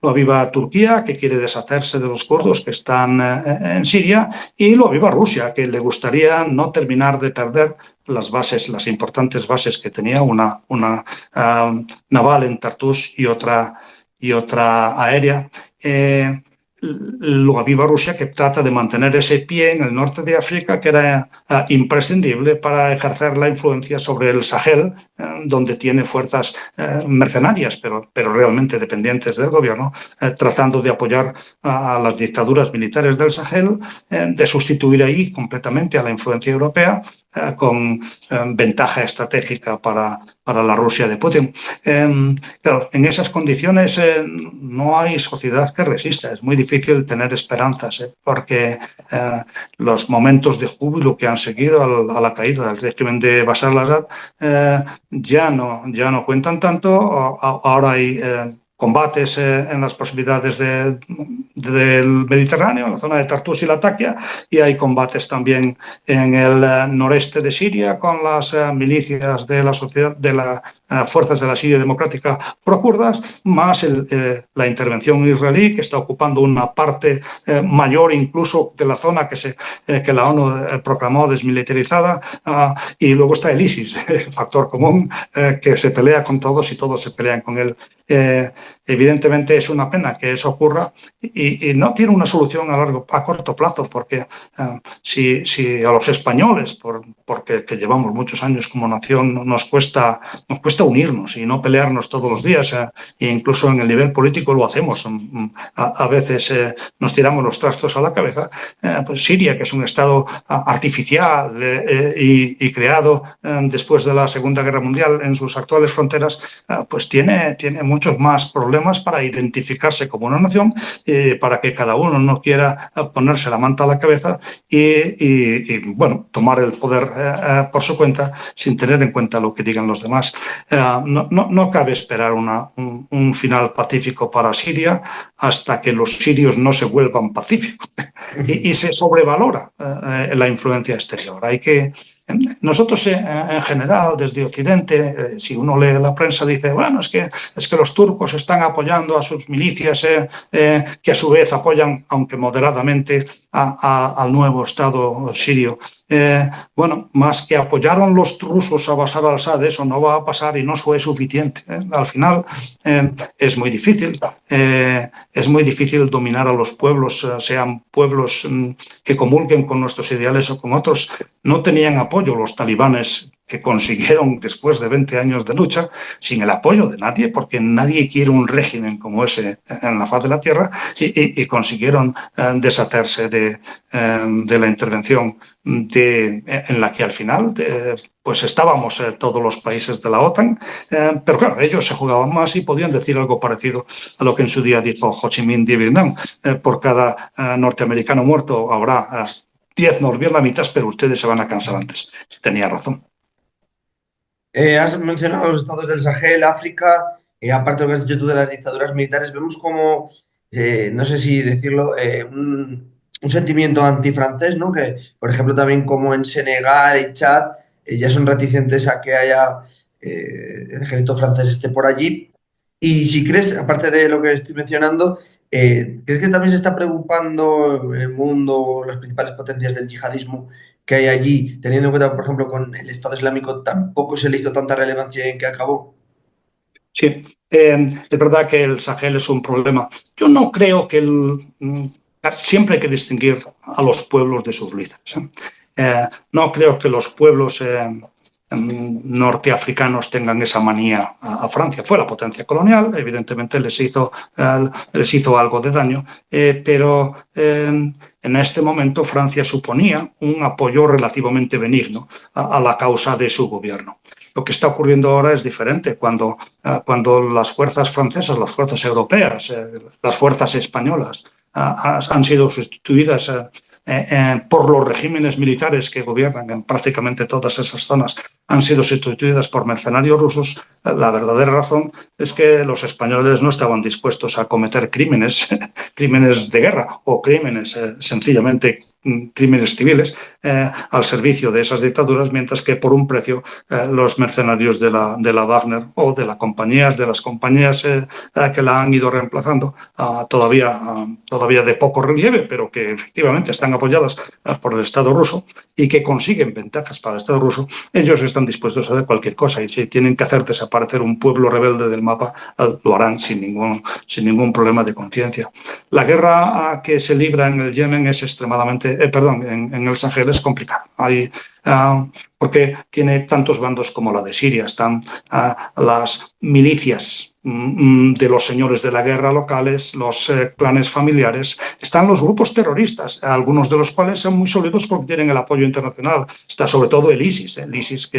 Lo aviva Turquía, que quiere deshacerse de los kurdos que están en Siria, y lo aviva Rusia, que le gustaría no terminar de perder las importantes bases que tenía, una naval en Tartus y otra aérea. Lo aviva Rusia, que trata de mantener ese pie en el norte de África, que era imprescindible para ejercer la influencia sobre el Sahel, donde tiene fuerzas mercenarias, pero realmente dependientes del gobierno, tratando de apoyar a las dictaduras militares del Sahel, de sustituir ahí completamente a la influencia europea, con ventaja estratégica para la Rusia de Putin. Claro, en esas condiciones no hay sociedad que resista. Es muy difícil tener esperanzas, porque los momentos de júbilo que han seguido a la caída del régimen de Bashar al-Assad ya no cuentan tanto. Ahora hay combates en las proximidades del Mediterráneo, en la zona de Tartus y Latakia, y hay combates también en el noreste de Siria con las milicias de las fuerzas de la Siria Democrática pro-kurdas, más la intervención israelí, que está ocupando una parte mayor incluso de la zona que la ONU proclamó desmilitarizada, y luego está el ISIS, el factor común, que se pelea con todos y todos se pelean con él. Evidentemente es una pena que eso ocurra, y no tiene una solución a corto plazo, porque si a los españoles, porque llevamos muchos años como nación, nos cuesta unirnos y no pelearnos todos los días, e incluso en el nivel político lo hacemos, a veces nos tiramos los trastos a la cabeza, pues Siria, que es un estado artificial y creado después de la Segunda Guerra Mundial en sus actuales fronteras, pues tiene muchos más problemas para identificarse como una nación, para que cada uno no quiera ponerse la manta a la cabeza y bueno, tomar el poder por su cuenta sin tener en cuenta lo que digan los demás. No cabe esperar un final pacífico para Siria hasta que los sirios no se vuelvan pacíficos y se sobrevalora la influencia exterior. Nosotros en general, desde Occidente, si uno lee la prensa, dice, bueno, es que los turcos están apoyando a sus milicias, que a su vez apoyan, aunque moderadamente, al nuevo Estado sirio. Bueno, más que apoyaron los rusos a Bashar al-Assad, eso no va a pasar y no fue suficiente. Al final es muy difícil. Es muy difícil dominar a los pueblos, sean pueblos que comulguen con nuestros ideales o con otros. No tenían apoyo apoyo los talibanes que consiguieron después de 20 años de lucha, sin el apoyo de nadie, porque nadie quiere un régimen como ese en la faz de la tierra, y consiguieron deshacerse de la intervención en la que al final pues estábamos todos los países de la OTAN, pero claro, ellos se jugaban más y podían decir algo parecido a lo que en su día dijo Ho Chi Minh de Vietnam: por cada norteamericano muerto habrá 10 norvietnamitas, pero ustedes se van a cansar antes. Tenía razón. Has mencionado los estados del Sahel, África, aparte de lo que has dicho tú de las dictaduras militares, vemos como, no sé si decirlo, un sentimiento antifrancés, ¿no? Que, por ejemplo, también como en Senegal y Chad, ya son reticentes a que haya el ejército francés esté por allí. Y si crees, aparte de lo que estoy mencionando, ¿crees que también se está preocupando el mundo, las principales potencias del yihadismo que hay allí, teniendo en cuenta, por ejemplo, con el Estado Islámico tampoco se le hizo tanta relevancia en que acabó? Sí, es verdad que el Sahel es un problema. Yo no creo que siempre hay que distinguir a los pueblos de sus líderes. No creo que los pueblos norteafricanos tengan esa manía a Francia. Fue la potencia colonial, evidentemente les hizo algo de daño, pero en este momento Francia suponía un apoyo relativamente benigno a la causa de su gobierno. Lo que está ocurriendo ahora es diferente. Cuando las fuerzas francesas, las fuerzas europeas, las fuerzas españolas han sido sustituidas por los regímenes militares que gobiernan en prácticamente todas esas zonas, han sido sustituidas por mercenarios rusos, la verdadera razón es que los españoles no estaban dispuestos a cometer crímenes, crímenes de guerra o crímenes sencillamente crímenes civiles al servicio de esas dictaduras, mientras que por un precio los mercenarios de la Wagner o de las compañías que la han ido reemplazando, todavía de poco relieve, pero que efectivamente están apoyadas por el Estado ruso y que consiguen ventajas para el Estado ruso, ellos están dispuestos a hacer cualquier cosa, y si tienen que hacer desaparecer un pueblo rebelde del mapa, lo harán sin ningún problema de conciencia. La guerra que se libra en el Yemen es en el Sahel es complicada. Porque tiene tantos bandos como la de Siria. Están las milicias de los señores de la guerra locales, los clanes familiares, están los grupos terroristas, algunos de los cuales son muy sólidos porque tienen el apoyo internacional. Está sobre todo el ISIS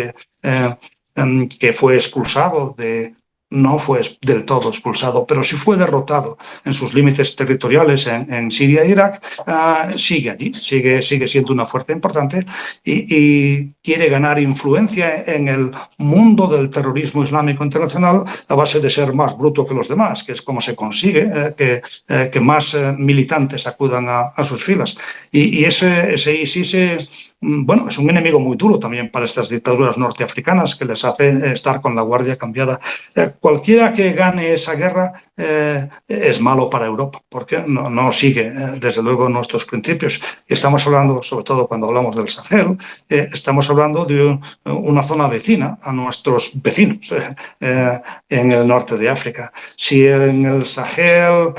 que fue expulsado no fue del todo expulsado, pero sí fue derrotado en sus límites territoriales en Siria e Irak. Sigue allí, sigue siendo una fuerza importante y quiere ganar influencia en el mundo del terrorismo islámico internacional a base de ser más bruto que los demás, que es como se consigue que más militantes acudan a sus filas. Y ese ISIS es un enemigo muy duro también para estas dictaduras norteafricanas, que les hace estar con la guardia cambiada. Cualquiera que gane esa guerra es malo para Europa, porque no sigue, desde luego, nuestros principios. Y estamos hablando, sobre todo cuando hablamos del Sahel, estamos hablando de una zona vecina a nuestros vecinos en el norte de África. Si en el Sahel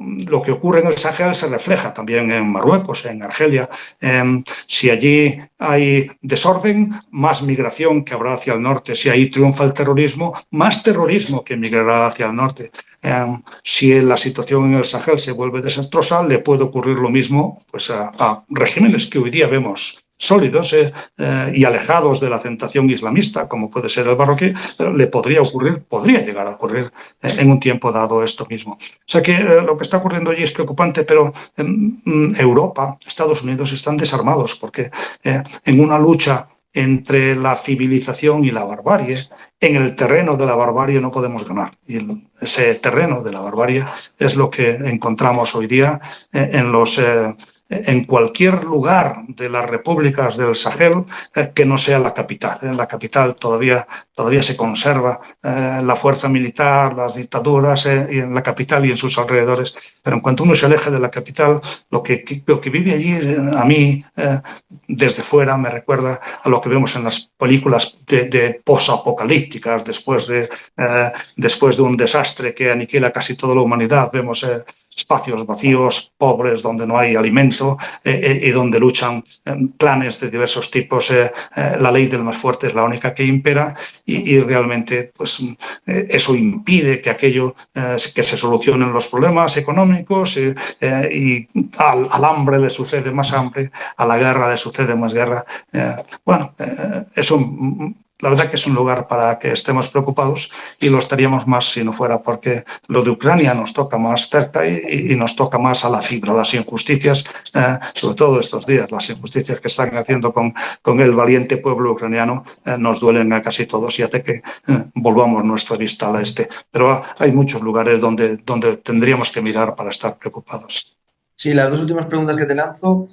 lo que ocurre en el Sahel se refleja también en Marruecos, en Argelia. Si allí hay desorden, más migración que habrá hacia el norte. Si ahí triunfa el terrorismo, más terrorismo que migrará hacia el norte. Si la situación en el Sahel se vuelve desastrosa, le puede ocurrir lo mismo pues, a regímenes que hoy día vemos sólidos y alejados de la tentación islamista, como puede ser el marroquí, le podría llegar a ocurrir en un tiempo dado esto mismo. O sea que lo que está ocurriendo allí es preocupante, pero Europa, Estados Unidos están desarmados porque en una lucha entre la civilización y la barbarie, en el terreno de la barbarie no podemos ganar. Y ese terreno de la barbarie es lo que encontramos hoy día en cualquier lugar de las repúblicas del Sahel que no sea la capital. En la capital todavía se conserva la fuerza militar, las dictaduras, y en la capital y en sus alrededores. Pero en cuanto uno se aleja de la capital, lo que vive allí, a mí, desde fuera, me recuerda a lo que vemos en las películas de posapocalípticas, después de un desastre que aniquila casi toda la humanidad. Vemos espacios vacíos, pobres, donde no hay alimento y donde luchan clanes de diversos tipos. La ley del más fuerte es la única que impera y realmente pues, eso impide que aquello, que se solucionen los problemas económicos y al hambre le sucede más hambre, a la guerra le sucede más guerra. Eso la verdad que es un lugar para que estemos preocupados y lo estaríamos más si no fuera porque lo de Ucrania nos toca más cerca y nos toca más a la fibra, las injusticias, sobre todo estos días, las injusticias que están haciendo con el valiente pueblo ucraniano nos duelen a casi todos y hace que volvamos nuestra vista al este. Pero hay muchos lugares donde tendríamos que mirar para estar preocupados. Sí, las dos últimas preguntas que te lanzo.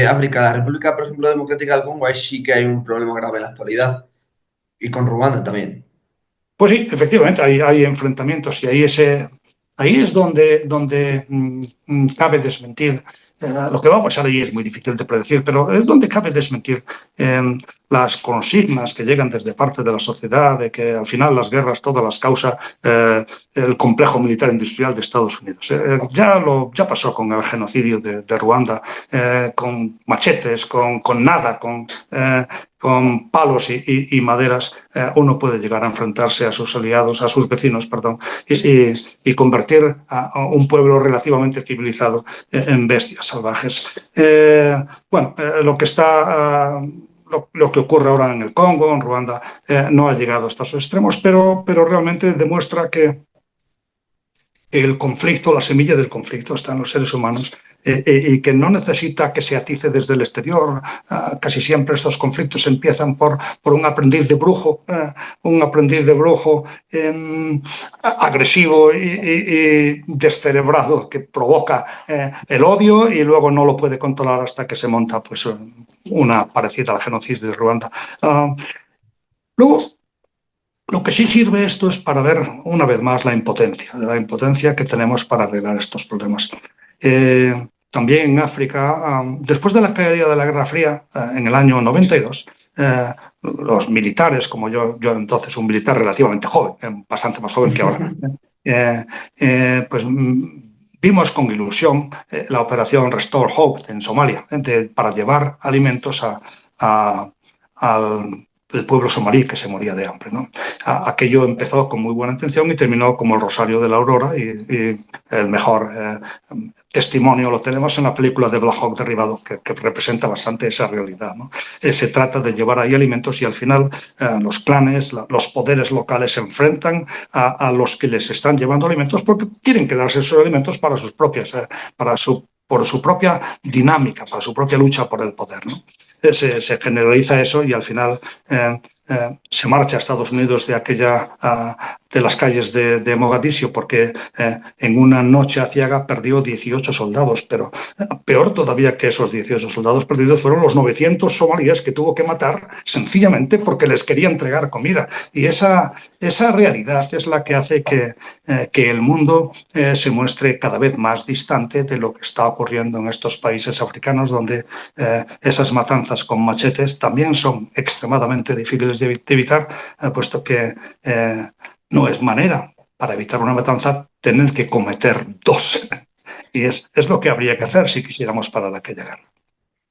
África, la República, por ejemplo, Democrática del Congo, ahí sí que hay un problema grave en la actualidad. Y con Ruanda también. Pues sí, efectivamente, hay enfrentamientos y ahí es donde cabe desmentir. Lo que va a pasar ahí es muy difícil de predecir, pero es donde cabe desmentir las consignas que llegan desde parte de la sociedad de que al final las guerras todas las causa el complejo militar industrial de Estados Unidos. Ya pasó con el genocidio de Ruanda, con machetes, con nada, con palos y maderas, uno puede llegar a enfrentarse a sus aliados, a sus vecinos, perdón, y convertir a un pueblo relativamente civilizado en bestias salvajes. Lo que ocurre ahora en el Congo, en Ruanda, no ha llegado hasta esos extremos, pero realmente demuestra que el conflicto, la semilla del conflicto está en los seres humanos y que no necesita que se atice desde el exterior. Casi siempre estos conflictos empiezan por un aprendiz de brujo, agresivo y descerebrado que provoca el odio y luego no lo puede controlar hasta que se monta pues, una parecida al genocidio de Ruanda. Luego, lo que sí sirve esto es para ver una vez más la impotencia que tenemos para arreglar estos problemas. También en África, después de la caída de la Guerra Fría, en el año 92, los militares, como yo era entonces un militar relativamente joven, bastante más joven que ahora, vimos con ilusión la operación Restore Hope en Somalia, para llevar alimentos al el pueblo somalí que se moría de hambre, ¿no? Aquello empezó con muy buena intención y terminó como el Rosario de la Aurora y el mejor testimonio lo tenemos en la película de Black Hawk Derribado, que representa bastante esa realidad, ¿no? Se trata de llevar ahí alimentos y al final los clanes, los poderes locales se enfrentan a los que les están llevando alimentos porque quieren quedarse esos alimentos para sus propias, por su propia dinámica, para su propia lucha por el poder, ¿no? Se generaliza eso y al final se marcha a Estados Unidos de las calles de Mogadiscio porque en una noche aciaga perdió 18 soldados, pero peor todavía que esos 18 soldados perdidos fueron los 900 somalíes que tuvo que matar sencillamente porque les quería entregar comida. Y esa realidad es la que hace que el mundo se muestre cada vez más distante de lo que está ocurriendo en estos países africanos donde esas matanzas con machetes también son extremadamente difíciles de evitar, puesto que no es manera para evitar una matanza tener que cometer dos. Y es lo que habría que hacer si quisiéramos parar aquella guerra.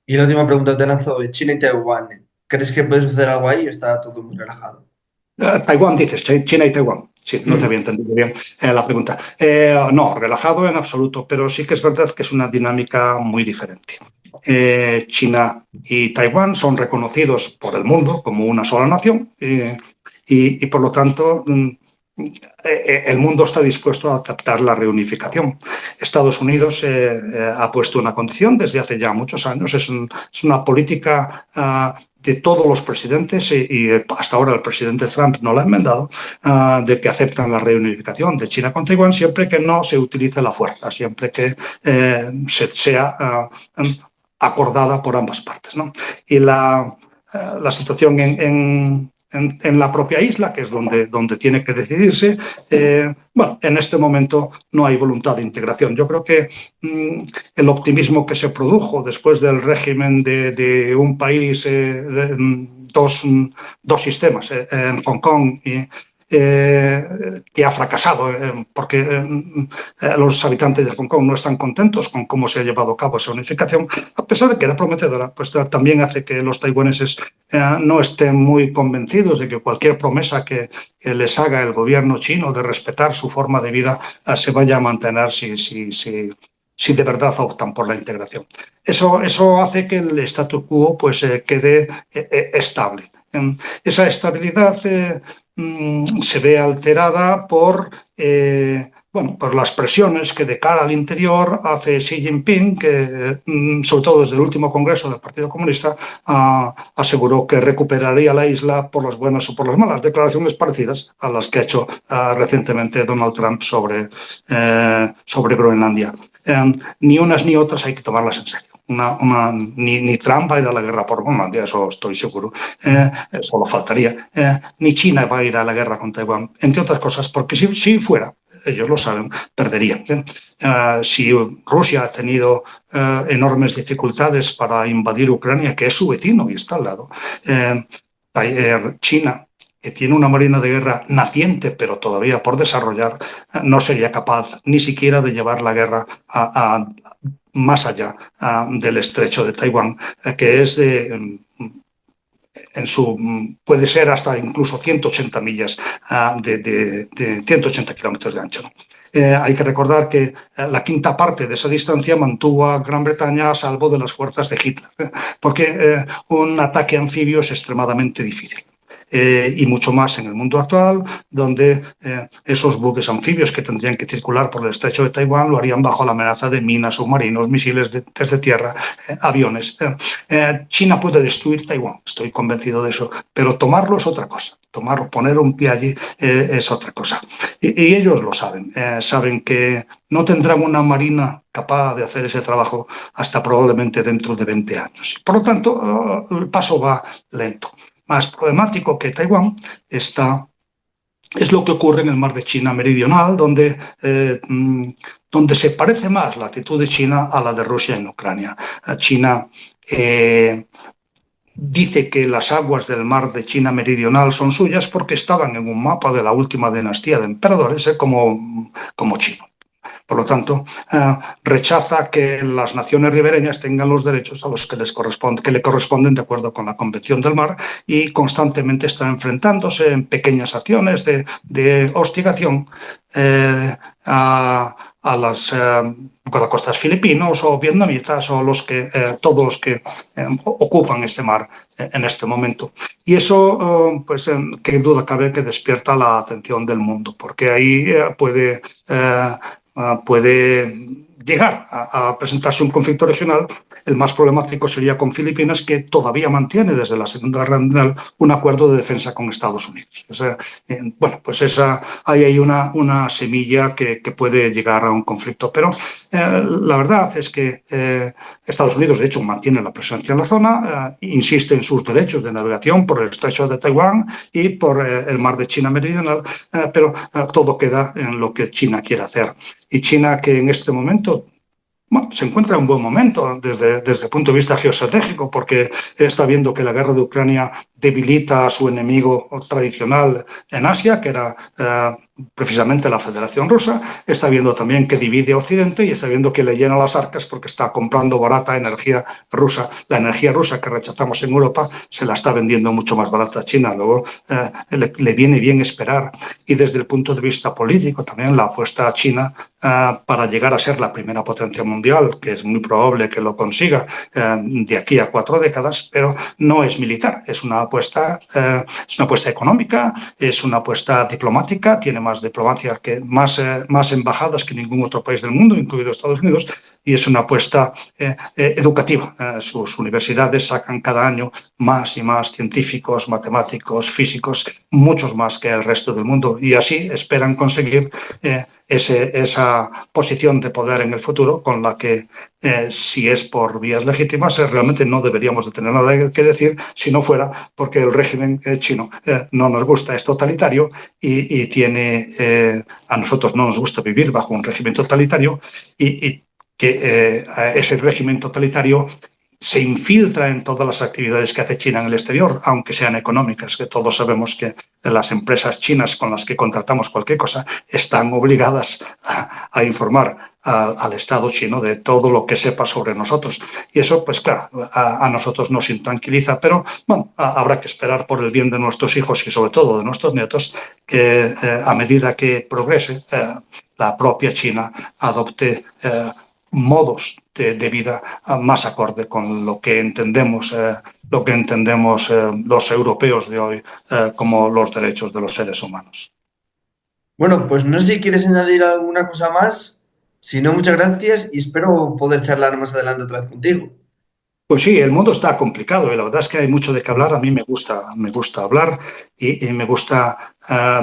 Y la última pregunta que te lanzo de China y Taiwán. ¿Crees que puede suceder algo ahí o está todo muy relajado? Taiwán, dices, China y Taiwán. Sí, no te había entendido bien la pregunta. No, relajado en absoluto, pero sí que es verdad que es una dinámica muy diferente. China y Taiwán son reconocidos por el mundo como una sola nación y por lo tanto el mundo está dispuesto a aceptar la reunificación. Estados Unidos ha puesto una condición desde hace ya muchos años, es una política de todos los presidentes y hasta ahora el presidente Trump no la ha enmendado, de que aceptan la reunificación de China con Taiwán siempre que no se utilice la fuerza, siempre que sea acordada por ambas partes, ¿no? Y la situación en la propia isla, que es donde tiene que decidirse, en este momento no hay voluntad de integración. Yo creo que el optimismo que se produjo después del régimen de un país, dos sistemas, en Hong Kong que ha fracasado, porque los habitantes de Hong Kong no están contentos con cómo se ha llevado a cabo esa unificación, a pesar de que era prometedora, pues también hace que los taiwaneses no estén muy convencidos de que cualquier promesa que les haga el gobierno chino de respetar su forma de vida se vaya a mantener si de verdad optan por la integración. Eso hace que el statu quo pues, quede estable. Esa estabilidad se ve alterada por las presiones que de cara al interior hace Xi Jinping, que sobre todo desde el último congreso del Partido Comunista aseguró que recuperaría la isla por las buenas o por las malas, declaraciones parecidas a las que ha hecho recientemente Donald Trump sobre Groenlandia. Ni unas ni otras hay que tomarlas en serio. Ni Trump va a ir a la guerra por Groenlandia, eso estoy seguro. Solo faltaría. Ni China va a ir a la guerra con Taiwán, entre otras cosas, porque si fuera, ellos lo saben, perderían. Si Rusia ha tenido enormes dificultades para invadir Ucrania, que es su vecino y está al lado, China, que tiene una marina de guerra naciente, pero todavía por desarrollar, no sería capaz ni siquiera de llevar la guerra más allá del estrecho de Taiwán, que es puede ser hasta incluso 180 millas, 180 kilómetros de ancho. Hay que recordar que la quinta parte de esa distancia mantuvo a Gran Bretaña a salvo de las fuerzas de Hitler, porque un ataque anfibio es extremadamente difícil. Y mucho más en el mundo actual, donde esos buques anfibios que tendrían que circular por el estrecho de Taiwán lo harían bajo la amenaza de minas, submarinos, misiles desde tierra, aviones. China puede destruir Taiwán, estoy convencido de eso, pero tomarlo es otra cosa. Poner un pie allí es otra cosa. Y ellos lo saben. Saben que no tendrán una marina capaz de hacer ese trabajo hasta probablemente dentro de 20 años. Por lo tanto, el paso va lento. Más problemático que Taiwán es lo que ocurre en el mar de China Meridional, donde se parece más la actitud de China a la de Rusia en Ucrania. China dice que las aguas del mar de China Meridional son suyas porque estaban en un mapa de la última dinastía de emperadores, como China. Por lo tanto, rechaza que las naciones ribereñas tengan los derechos a los que le corresponden de acuerdo con la Convención del Mar, y constantemente está enfrentándose en pequeñas acciones de hostigación a los guardacostas filipinos o vietnamitas o todos los que ocupan este mar en este momento. Y eso, pues, qué duda cabe que despierta la atención del mundo, porque ahí puede llegar a presentarse un conflicto regional. El más problemático sería con Filipinas, que todavía mantiene desde la Segunda Guerra Mundial un acuerdo de defensa con Estados Unidos. Pues ahí hay una semilla que puede llegar a un conflicto. Pero la verdad es que Estados Unidos, de hecho, mantiene la presencia en la zona, insiste en sus derechos de navegación por el estrecho de Taiwán y por el mar de China Meridional, pero todo queda en lo que China quiere hacer. Y China, que en este momento se encuentra en un buen momento desde el punto de vista geoestratégico, porque está viendo que la guerra de Ucrania debilita a su enemigo tradicional en Asia, que era precisamente la Federación Rusa. Está viendo también que divide a Occidente y está viendo que le llena las arcas porque está comprando barata energía rusa. La energía rusa que rechazamos en Europa se la está vendiendo mucho más barata a China. Luego le viene bien esperar. Y desde el punto de vista político también la apuesta a China para llegar a ser la primera potencia mundial, que es muy probable que lo consiga de aquí a 4 décadas, pero no es militar, es una apuesta económica, es una apuesta diplomática, tiene más diplomacia más embajadas que ningún otro país del mundo, incluido Estados Unidos, y es una apuesta educativa. Sus universidades sacan cada año más y más científicos, matemáticos, físicos, muchos más que el resto del mundo, y así esperan conseguir esa posición de poder en el futuro, con la que, si es por vías legítimas, realmente no deberíamos de tener nada que decir si no fuera porque el régimen chino no nos gusta, es totalitario y a nosotros no nos gusta vivir bajo un régimen totalitario, y que ese régimen totalitario se infiltra en todas las actividades que hace China en el exterior, aunque sean económicas, que todos sabemos que las empresas chinas con las que contratamos cualquier cosa están obligadas a informar al Estado chino de todo lo que sepa sobre nosotros. Y eso, pues claro, a nosotros nos intranquiliza, pero bueno, habrá que esperar por el bien de nuestros hijos y sobre todo de nuestros nietos que a medida que progrese la propia China adopte modos de vida más acorde con lo que entendemos los europeos de hoy como los derechos de los seres humanos. Bueno, pues no sé si quieres añadir alguna cosa más. Si no, muchas gracias y espero poder charlar más adelante otra vez contigo. Pues sí, el mundo está complicado y la verdad es que hay mucho de qué hablar. A mí me gusta hablar y me gusta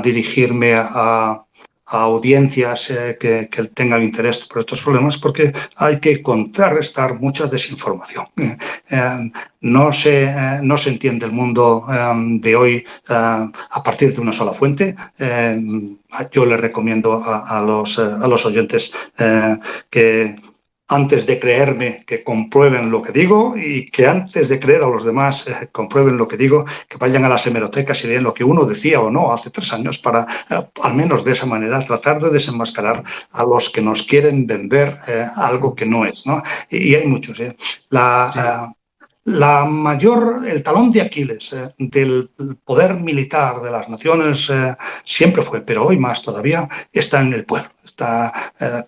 dirigirme a audiencias que tengan interés por estos problemas porque hay que contrarrestar mucha desinformación. Eh, no se entiende el mundo de hoy a partir de una sola fuente. Yo le recomiendo a los oyentes que antes de creerme, que comprueben lo que digo y que antes de creer a los demás, comprueben lo que digo, que vayan a las hemerotecas y vean lo que uno decía o no hace 3 años para, al menos de esa manera, tratar de desenmascarar a los que nos quieren vender algo que no es, ¿no? Y hay muchos. Sí, El talón de Aquiles del poder militar de las naciones siempre fue, pero hoy más todavía, está en el pueblo.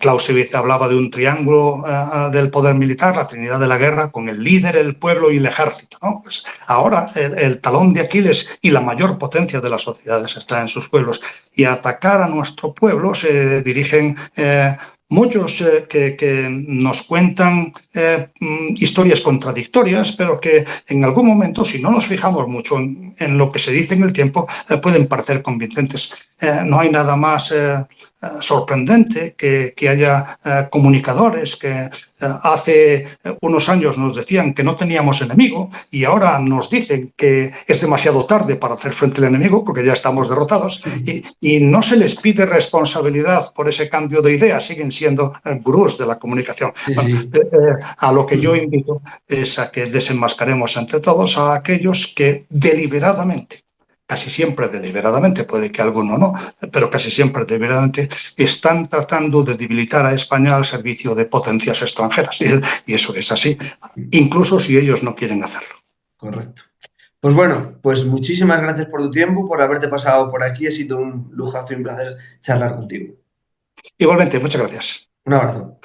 Clausewitz hablaba de un triángulo del poder militar, la Trinidad de la Guerra, con el líder, el pueblo y el ejército, ¿no? Pues ahora el talón de Aquiles y la mayor potencia de las sociedades está en sus pueblos. Y a atacar a nuestro pueblo se dirigen muchos que nos cuentan historias contradictorias, pero que en algún momento, si no nos fijamos mucho en lo que se dice en el tiempo, pueden parecer convincentes. No hay nada más sorprendente que haya comunicadores que hace unos años nos decían que no teníamos enemigo y ahora nos dicen que es demasiado tarde para hacer frente al enemigo porque ya estamos derrotados y no se les pide responsabilidad por ese cambio de idea, siguen siendo gurús de la comunicación. sí, Bueno, sí. a lo que yo invito es a que desenmascaremos entre todos a aquellos que deliberadamente, casi siempre deliberadamente, puede que alguno no, pero casi siempre deliberadamente, están tratando de debilitar a España al servicio de potencias extranjeras. Y eso es así, incluso si ellos no quieren hacerlo. Correcto. Pues bueno, pues muchísimas gracias por tu tiempo, por haberte pasado por aquí. Ha sido un lujazo y un placer charlar contigo. Igualmente, muchas gracias. Un abrazo.